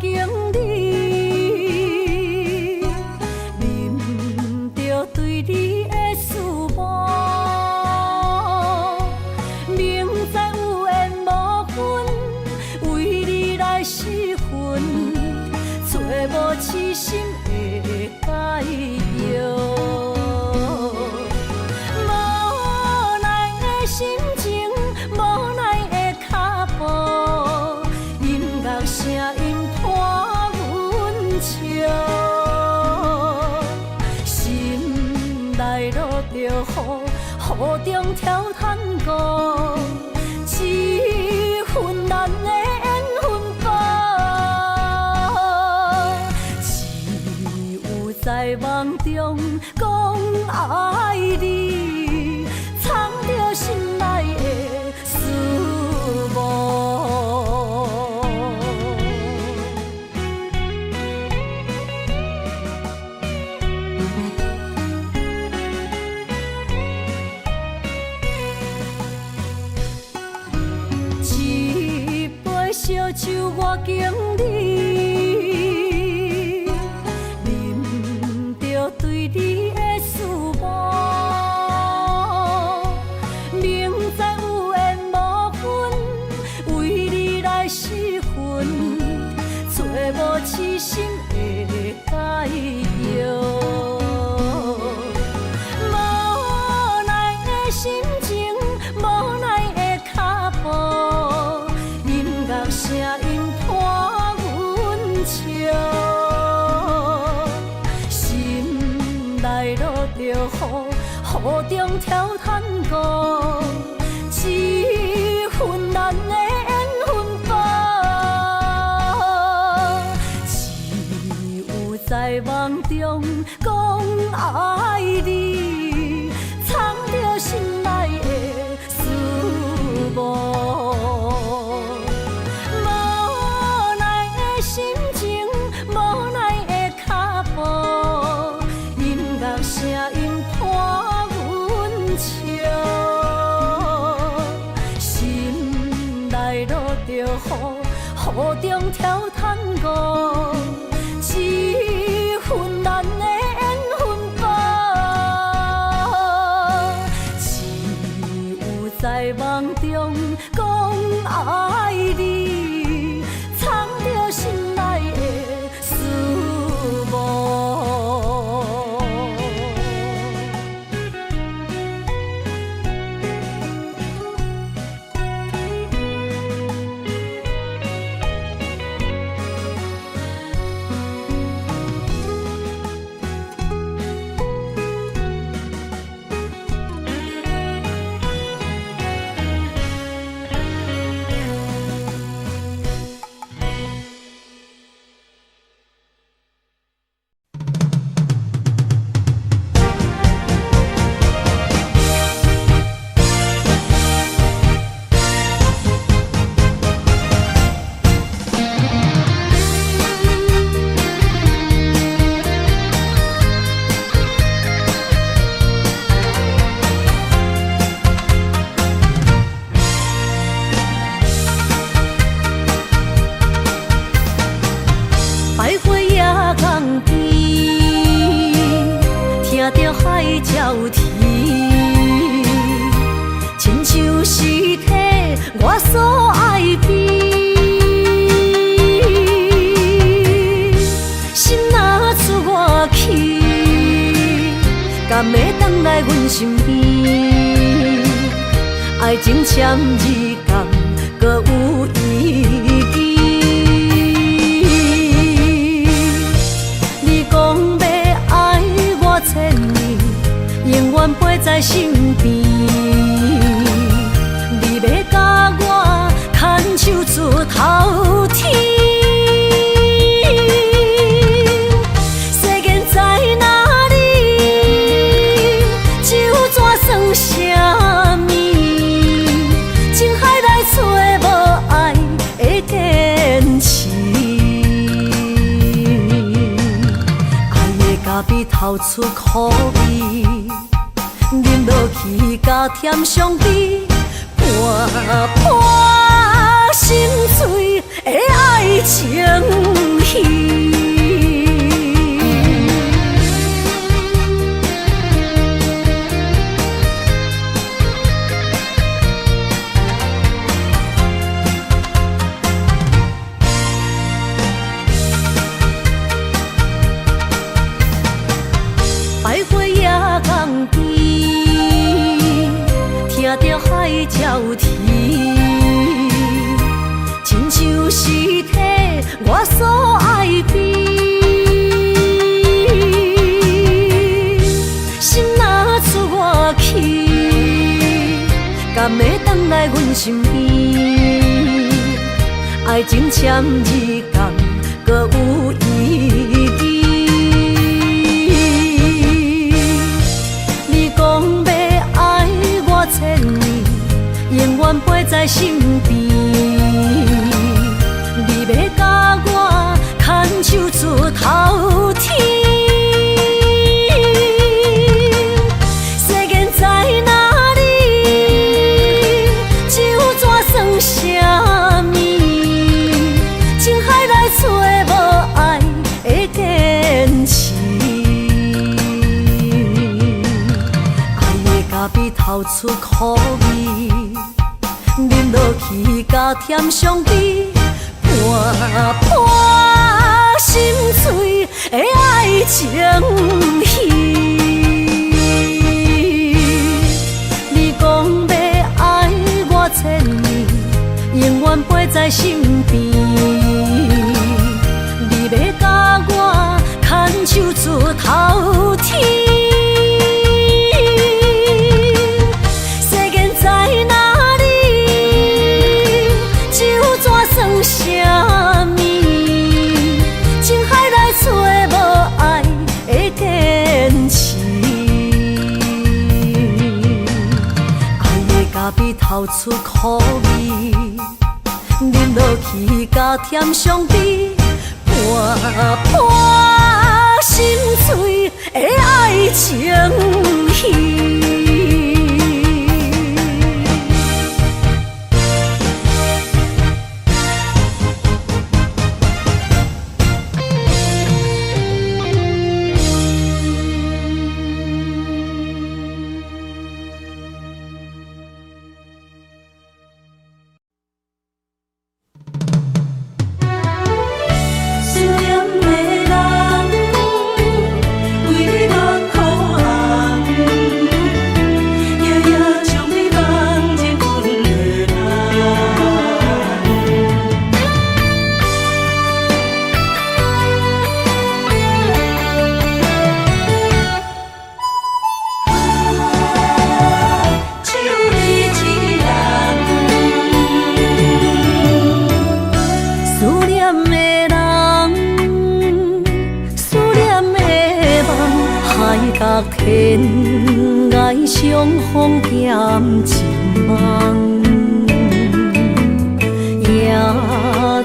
经历，忍着对你的思慕，明知有缘无分，为你来失魂，找无痴心的解药。无奈的心情，无奈的脚步，音乐声音伴阮笑，心内落着雨，雨中跳探戈，一份难的缘分吧，只有在梦中讲爱你，藏着心内的思慕。一杯烧酒我经历，忍着对你的思慕，明知有缘无分，为你来失魂，找无痴心的解药。无奈的心情，无奈的脚步，音乐声音伴阮笑，心内落着雨，雨中跳探戈，一份难的缘分吧，只有在梦中讲爱你，藏着心内的思慕。无奈的心情，无奈的脚步，音乐声音伴阮笑，心内落着雨，雨中跳探戈，一份难的缘分吧，只有在梦中讲爱你，藏着心内的思慕。百花夜港边，听着海鸟啼，亲像是体我所爱边。心若出我去，敢会回来阮身边？爱情签字讲，搁有意义。千年，永远陪在身边。你要甲我牵手出头天，世间在哪里？就怎算啥物？情海来找无爱的坚持。咖啡透出苦味，饮落去加添伤悲，破心碎的爱情。去。百花夜港边，听着海鸟啼，亲像是体我所爱的。心若出我去，敢会返来阮身边？爱情签字讲，搁有意义。永远陪在身边，你要甲我牵手出头天。世间在哪里，就怎算什么？情海内找无爱的坚持，爱的咖啡透出苦味。饮落去，甲甜相比，伴伴心碎的爱情戏。你讲要爱我千年，永远陪在身边。你要甲我牵手出头天。什么？情海内找无爱的坚持，爱的咖啡透出苦味，饮落去甲甜相比，伴伴心碎的爱情戏。天涯相逢欠一梦，夜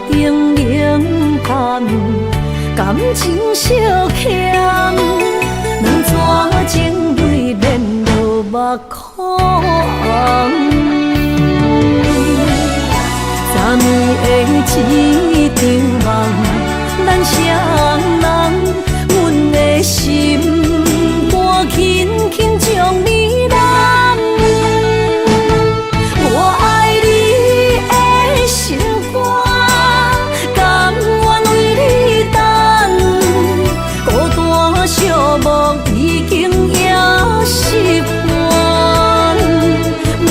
灯冷淡，感情小欠，两撮情泪连落目眶。昨暝的一场梦，咱双人，阮的心。轻轻将你揽，我爱你的心肝，甘愿为你等。孤单寂寞已经也习惯，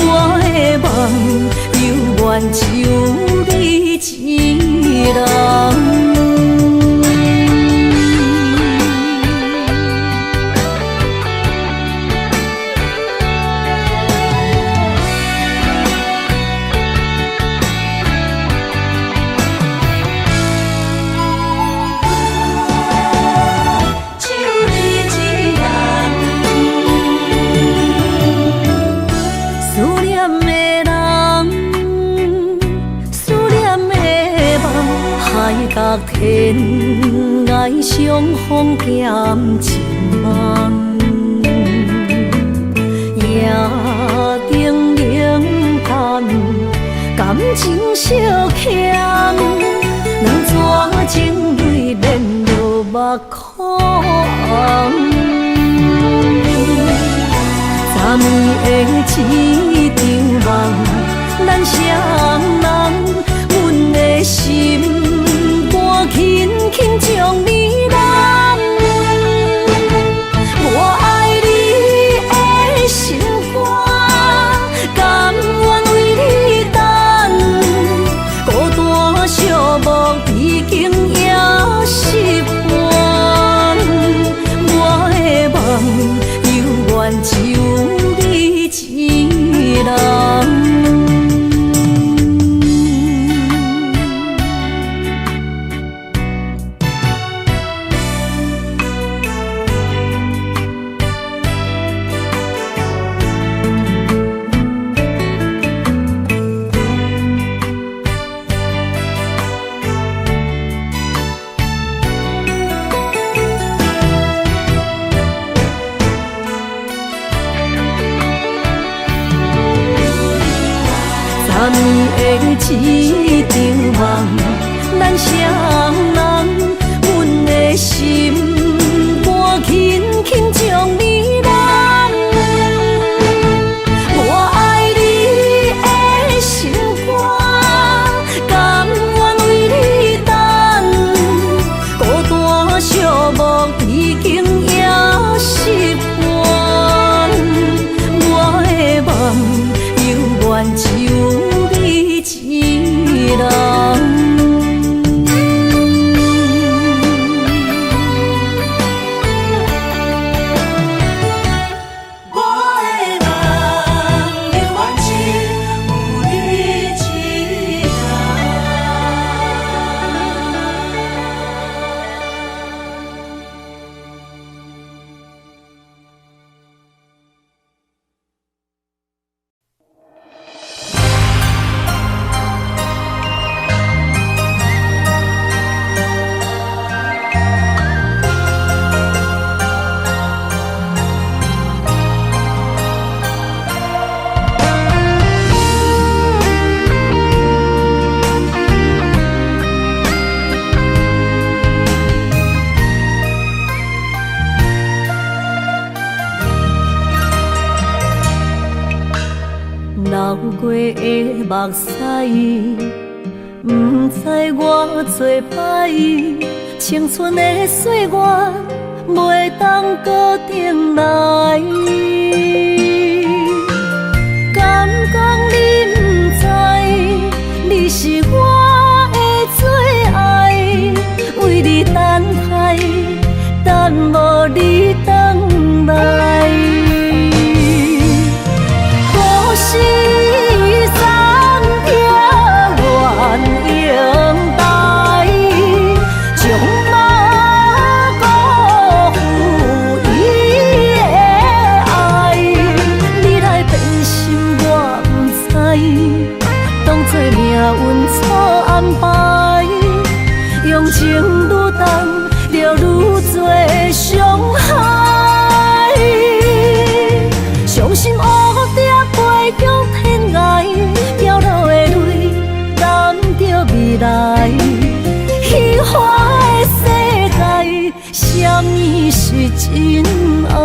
我的梦犹原只有你一人。天涯相逢欠一梦，夜灯冷淡，感情小欠，两撮情泪苦红。昨暝的一场梦，咱双人，阮的心肝轻轻将你揽。我爱你的心肝，甘愿为你等。孤单寂寞已经也习惯，我的梦犹原只有你一人。昨暝的一场梦，咱双人，阮的心肝轻轻将你揽。我爱你的心肝，甘愿为你等。孤单寂寞已经也习惯，我的梦犹原只有一人。流过的目屎，不知我做歹，青春的岁月袂当搁重来。敢讲你不知，你是我的最爱，为你等待，等无你回来。是三条原永带，将马辜负伊的爱。你来变心我不知，当作命运错安排。用情愈重，就愈多伤害。伤心黑飞向天涯，掉落的泪染着未来。虚幻的世界，什么是真爱？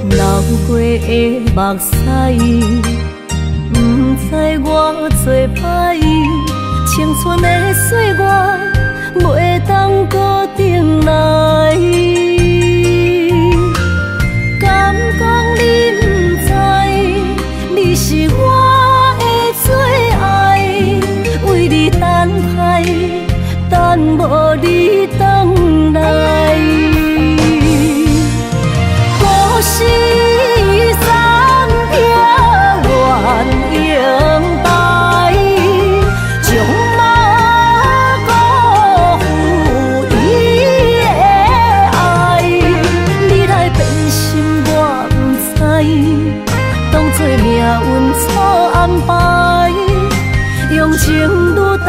流过的目屎，不知我做歹，青春的岁月袂当搁重来。敢讲你不知，你是我的最爱，为你等待，等无你回来。故事三条原永带，将马辜负伊的爱。你来变心我不知，当作命运错安排。用情愈重，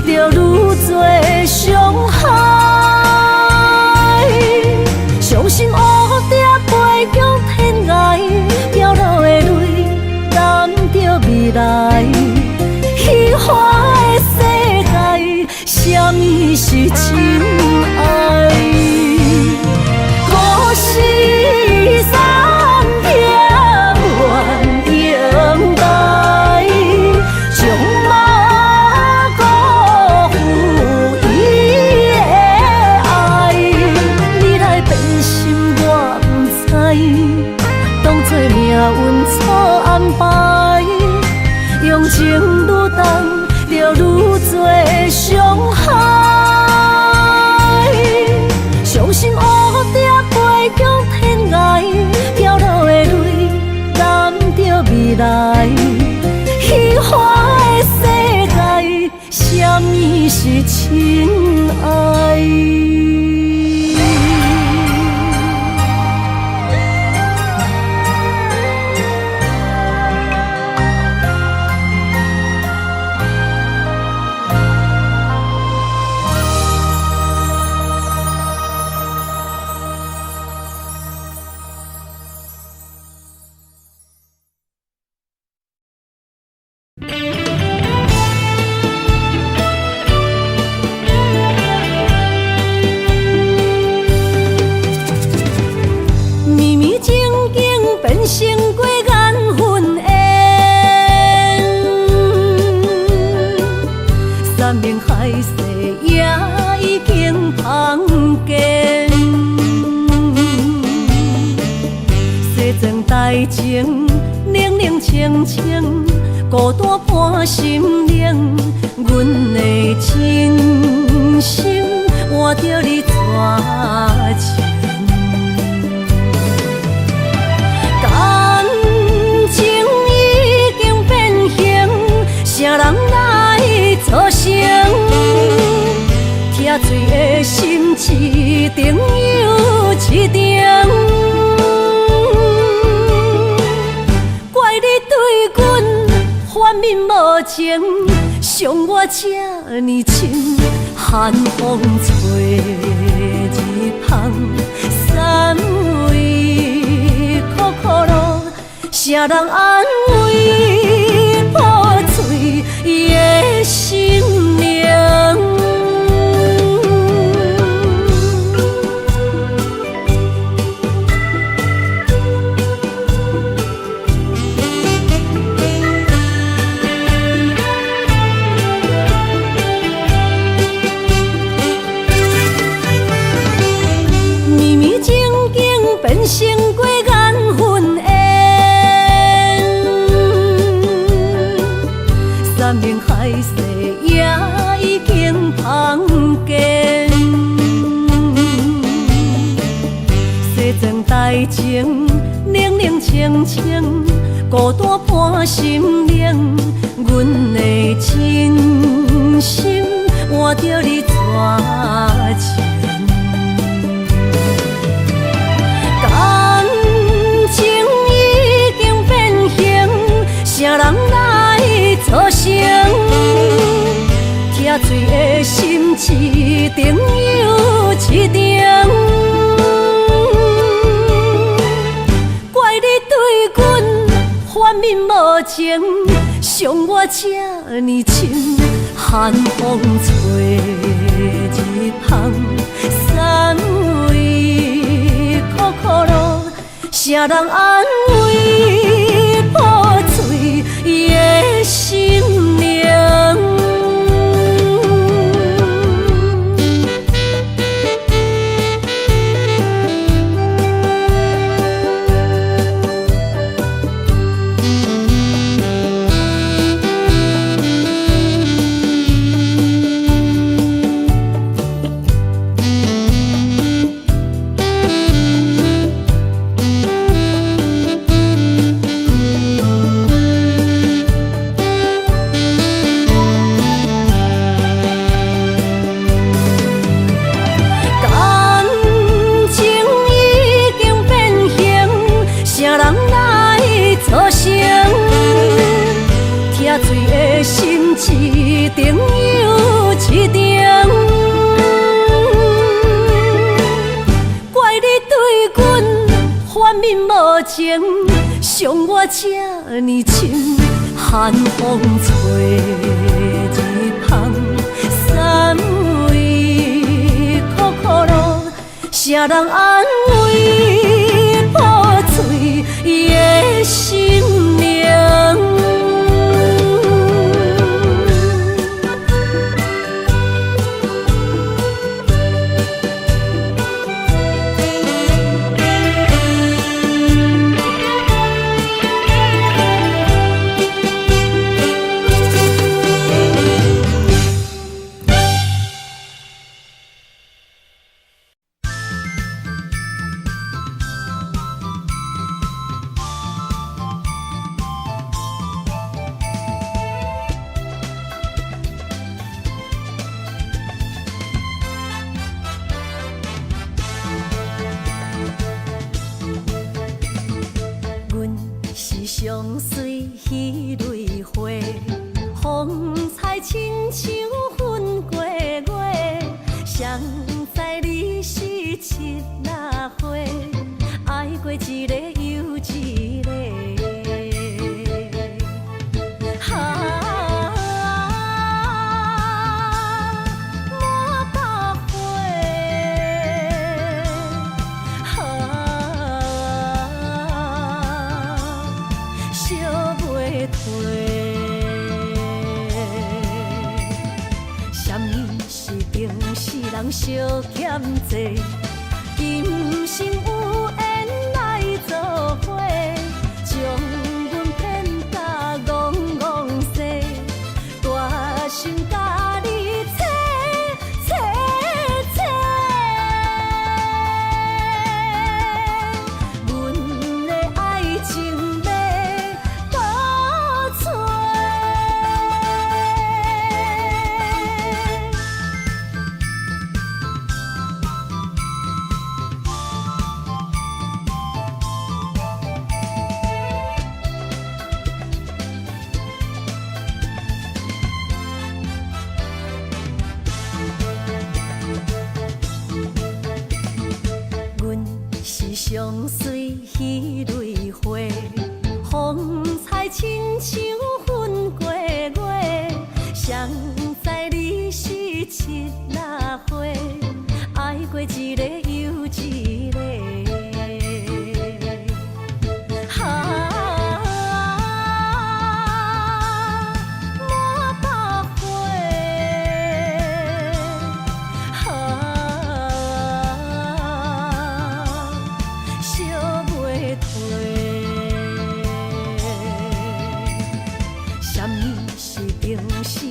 就愈多伤害。未来。虚华的世界，什么是真爱？故事三片愿应该，将马辜负伊的爱。你来变心我不知，当作命运错安排，用情愈重，就愈多伤害。相信乌蝶飞向天涯，飘落的泪染着未来。虚华的世界，什么是真爱？成过缘分缘，山盟海誓也已经芳见。西庄台前，冷冷清清，孤单伴心灵。阮的真心换着你绝情。啥人来作成？疼水的心一定又一定。怪你对阮反面无情，伤我这呢深，寒风吹日芳，三位苦苦路，啥人安慰？伊的心灵，绵绵静静变成过缘分缘。山盟海誓也已经芳见，西庄台前，冷冷清清，孤单伴心灵。阮的真心换着你绝情，感情已经变形，啥人来作成？疼水的心一定又一定。怪你对阮反面无情，伤我这呢深，寒风吹日芳，三位苦苦路，啥人安慰？破碎伊的心灵。一定又一定，怪你对阮反面无情，伤我这呢深。寒风吹日芳，三位苦苦路，谁人安慰破碎的心灵？相随彼蕊花，风采亲像云过月。谁知你是七那花，爱过一个又一个。人相欠债，今生有缘来作伙，将阮骗甲戆戆西，大心甲你切切切，阮的爱情要倒找。相随彼蕊花，风采亲像云过月。谁知你是七那花，爱过一个又一个。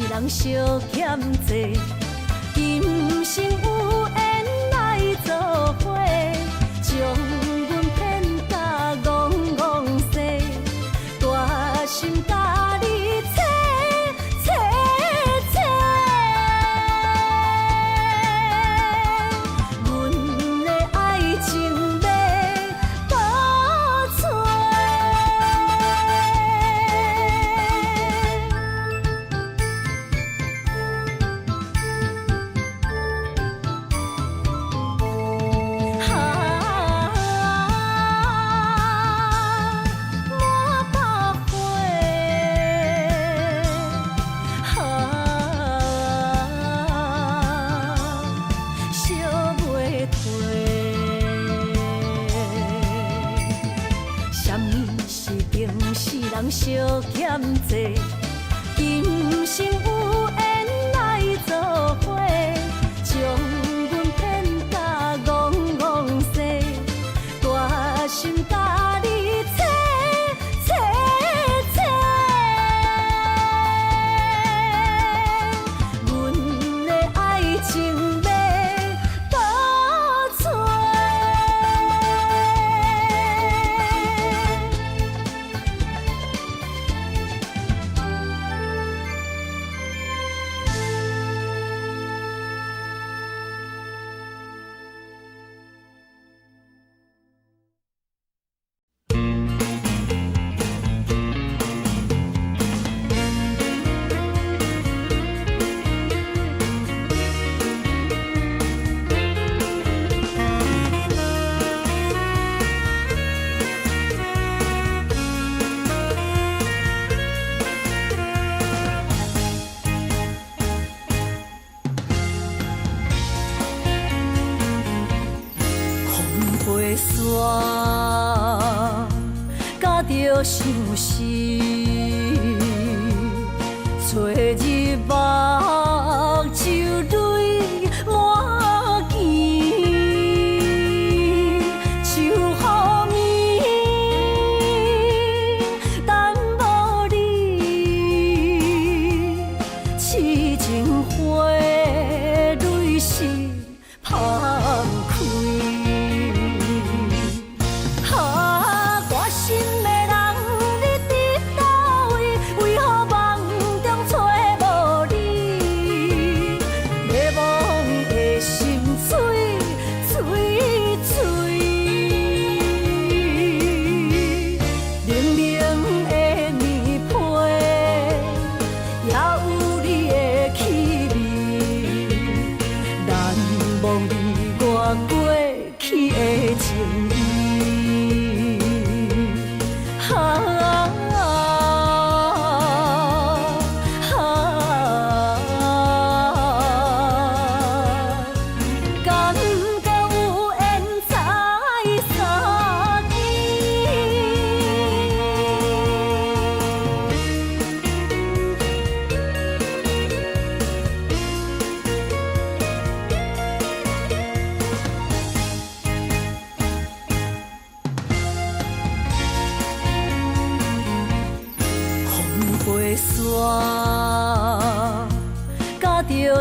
人相欠债，今生有缘来作伙，将阮骗甲戆戆西，大心甲你切切切，阮的爱情要倒找。人相欠债，今生有缘来作伙，将阮骗甲戆戆西，大心甲你切切切，阮的爱情要倒找。想死，找日目睭泪满肩，想予暝等无你，痴情花蕊是芳开。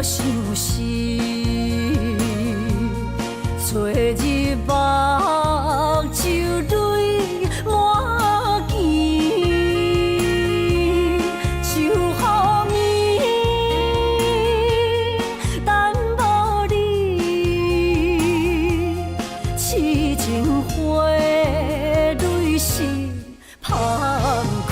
想死，找日目睭泪满肩，想予暝等无你，痴情花蕊是芳开。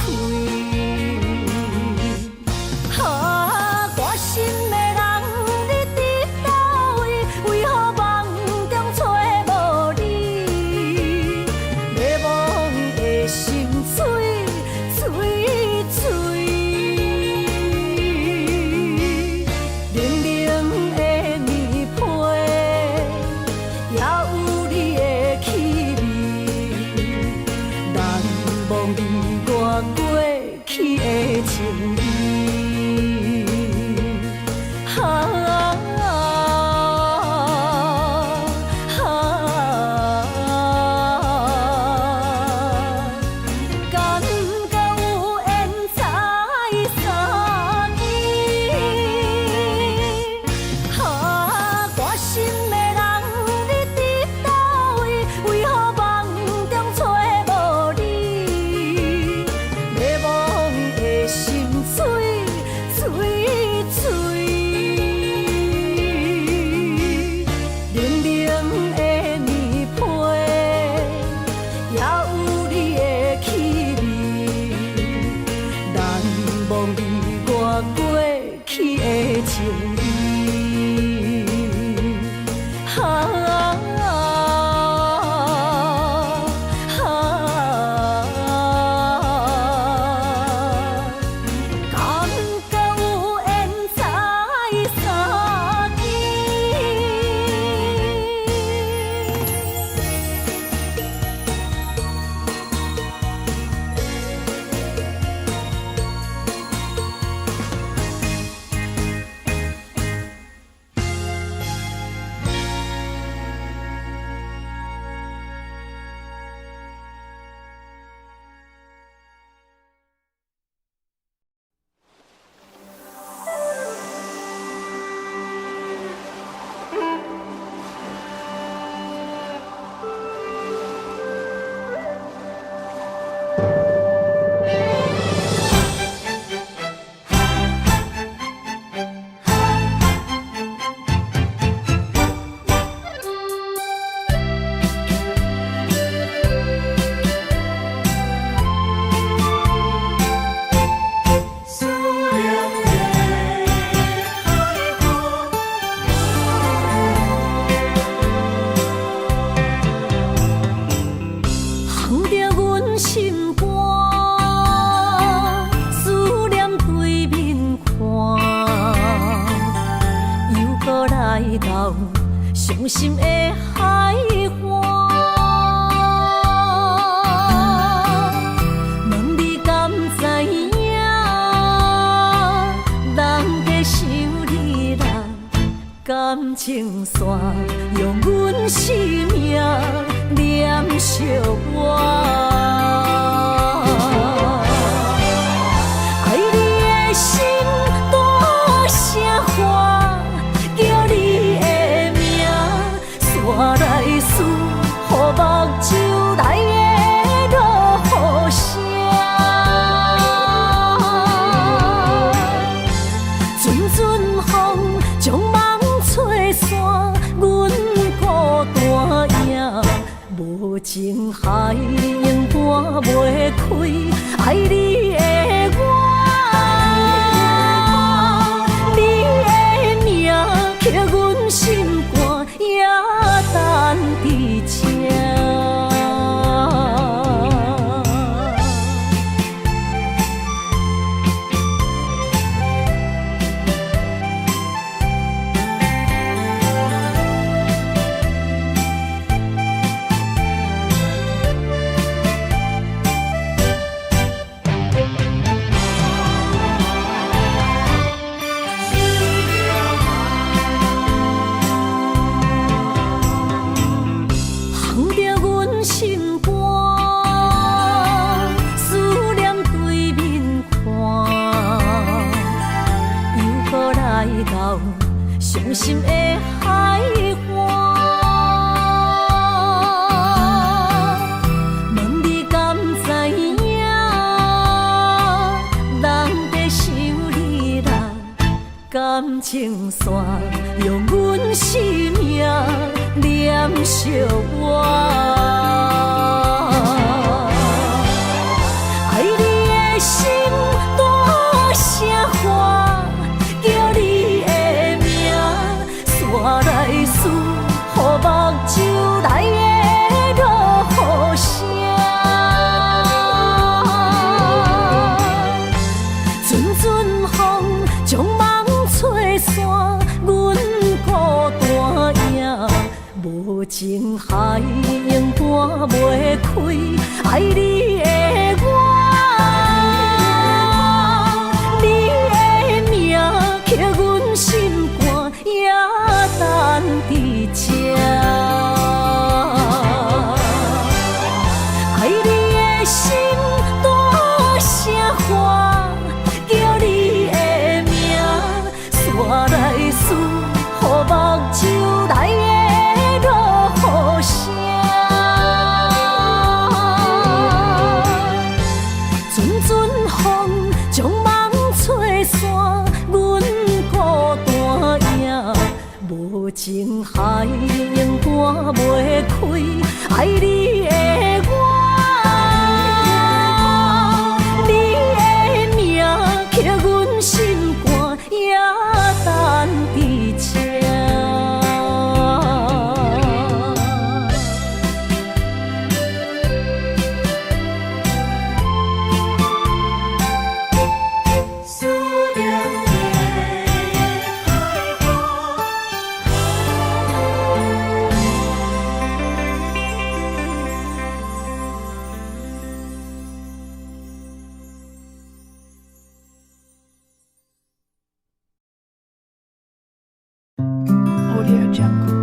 伤心的海岸，问感情线，用阮生命念惜我。爱你的心大声喊，叫你的名，山来思，予目睭来的落雨声。阵阵风将梦吹散，阮孤单影，无情海永搬袂开爱你的我。你的名刻阮心肝，也等伫这。伤心的海岸，问你敢知影？人在想你人，感情线用阮生命念惜我。爱你的心大声喊，叫你的名，山来思，予目睭来的落雨声。阵阵风将梦吹散，阮孤单影，无情海永搬袂开爱你的我。刻阮心肝，也等伫这。爱你的心大声喊，叫你的名，山来思，予目睭来的落雨声。阵阵风将梦吹散，阮孤单影，无情海永搬袂开爱你的我。你的名刻阮心肝，也等伫这。Audio Jungle.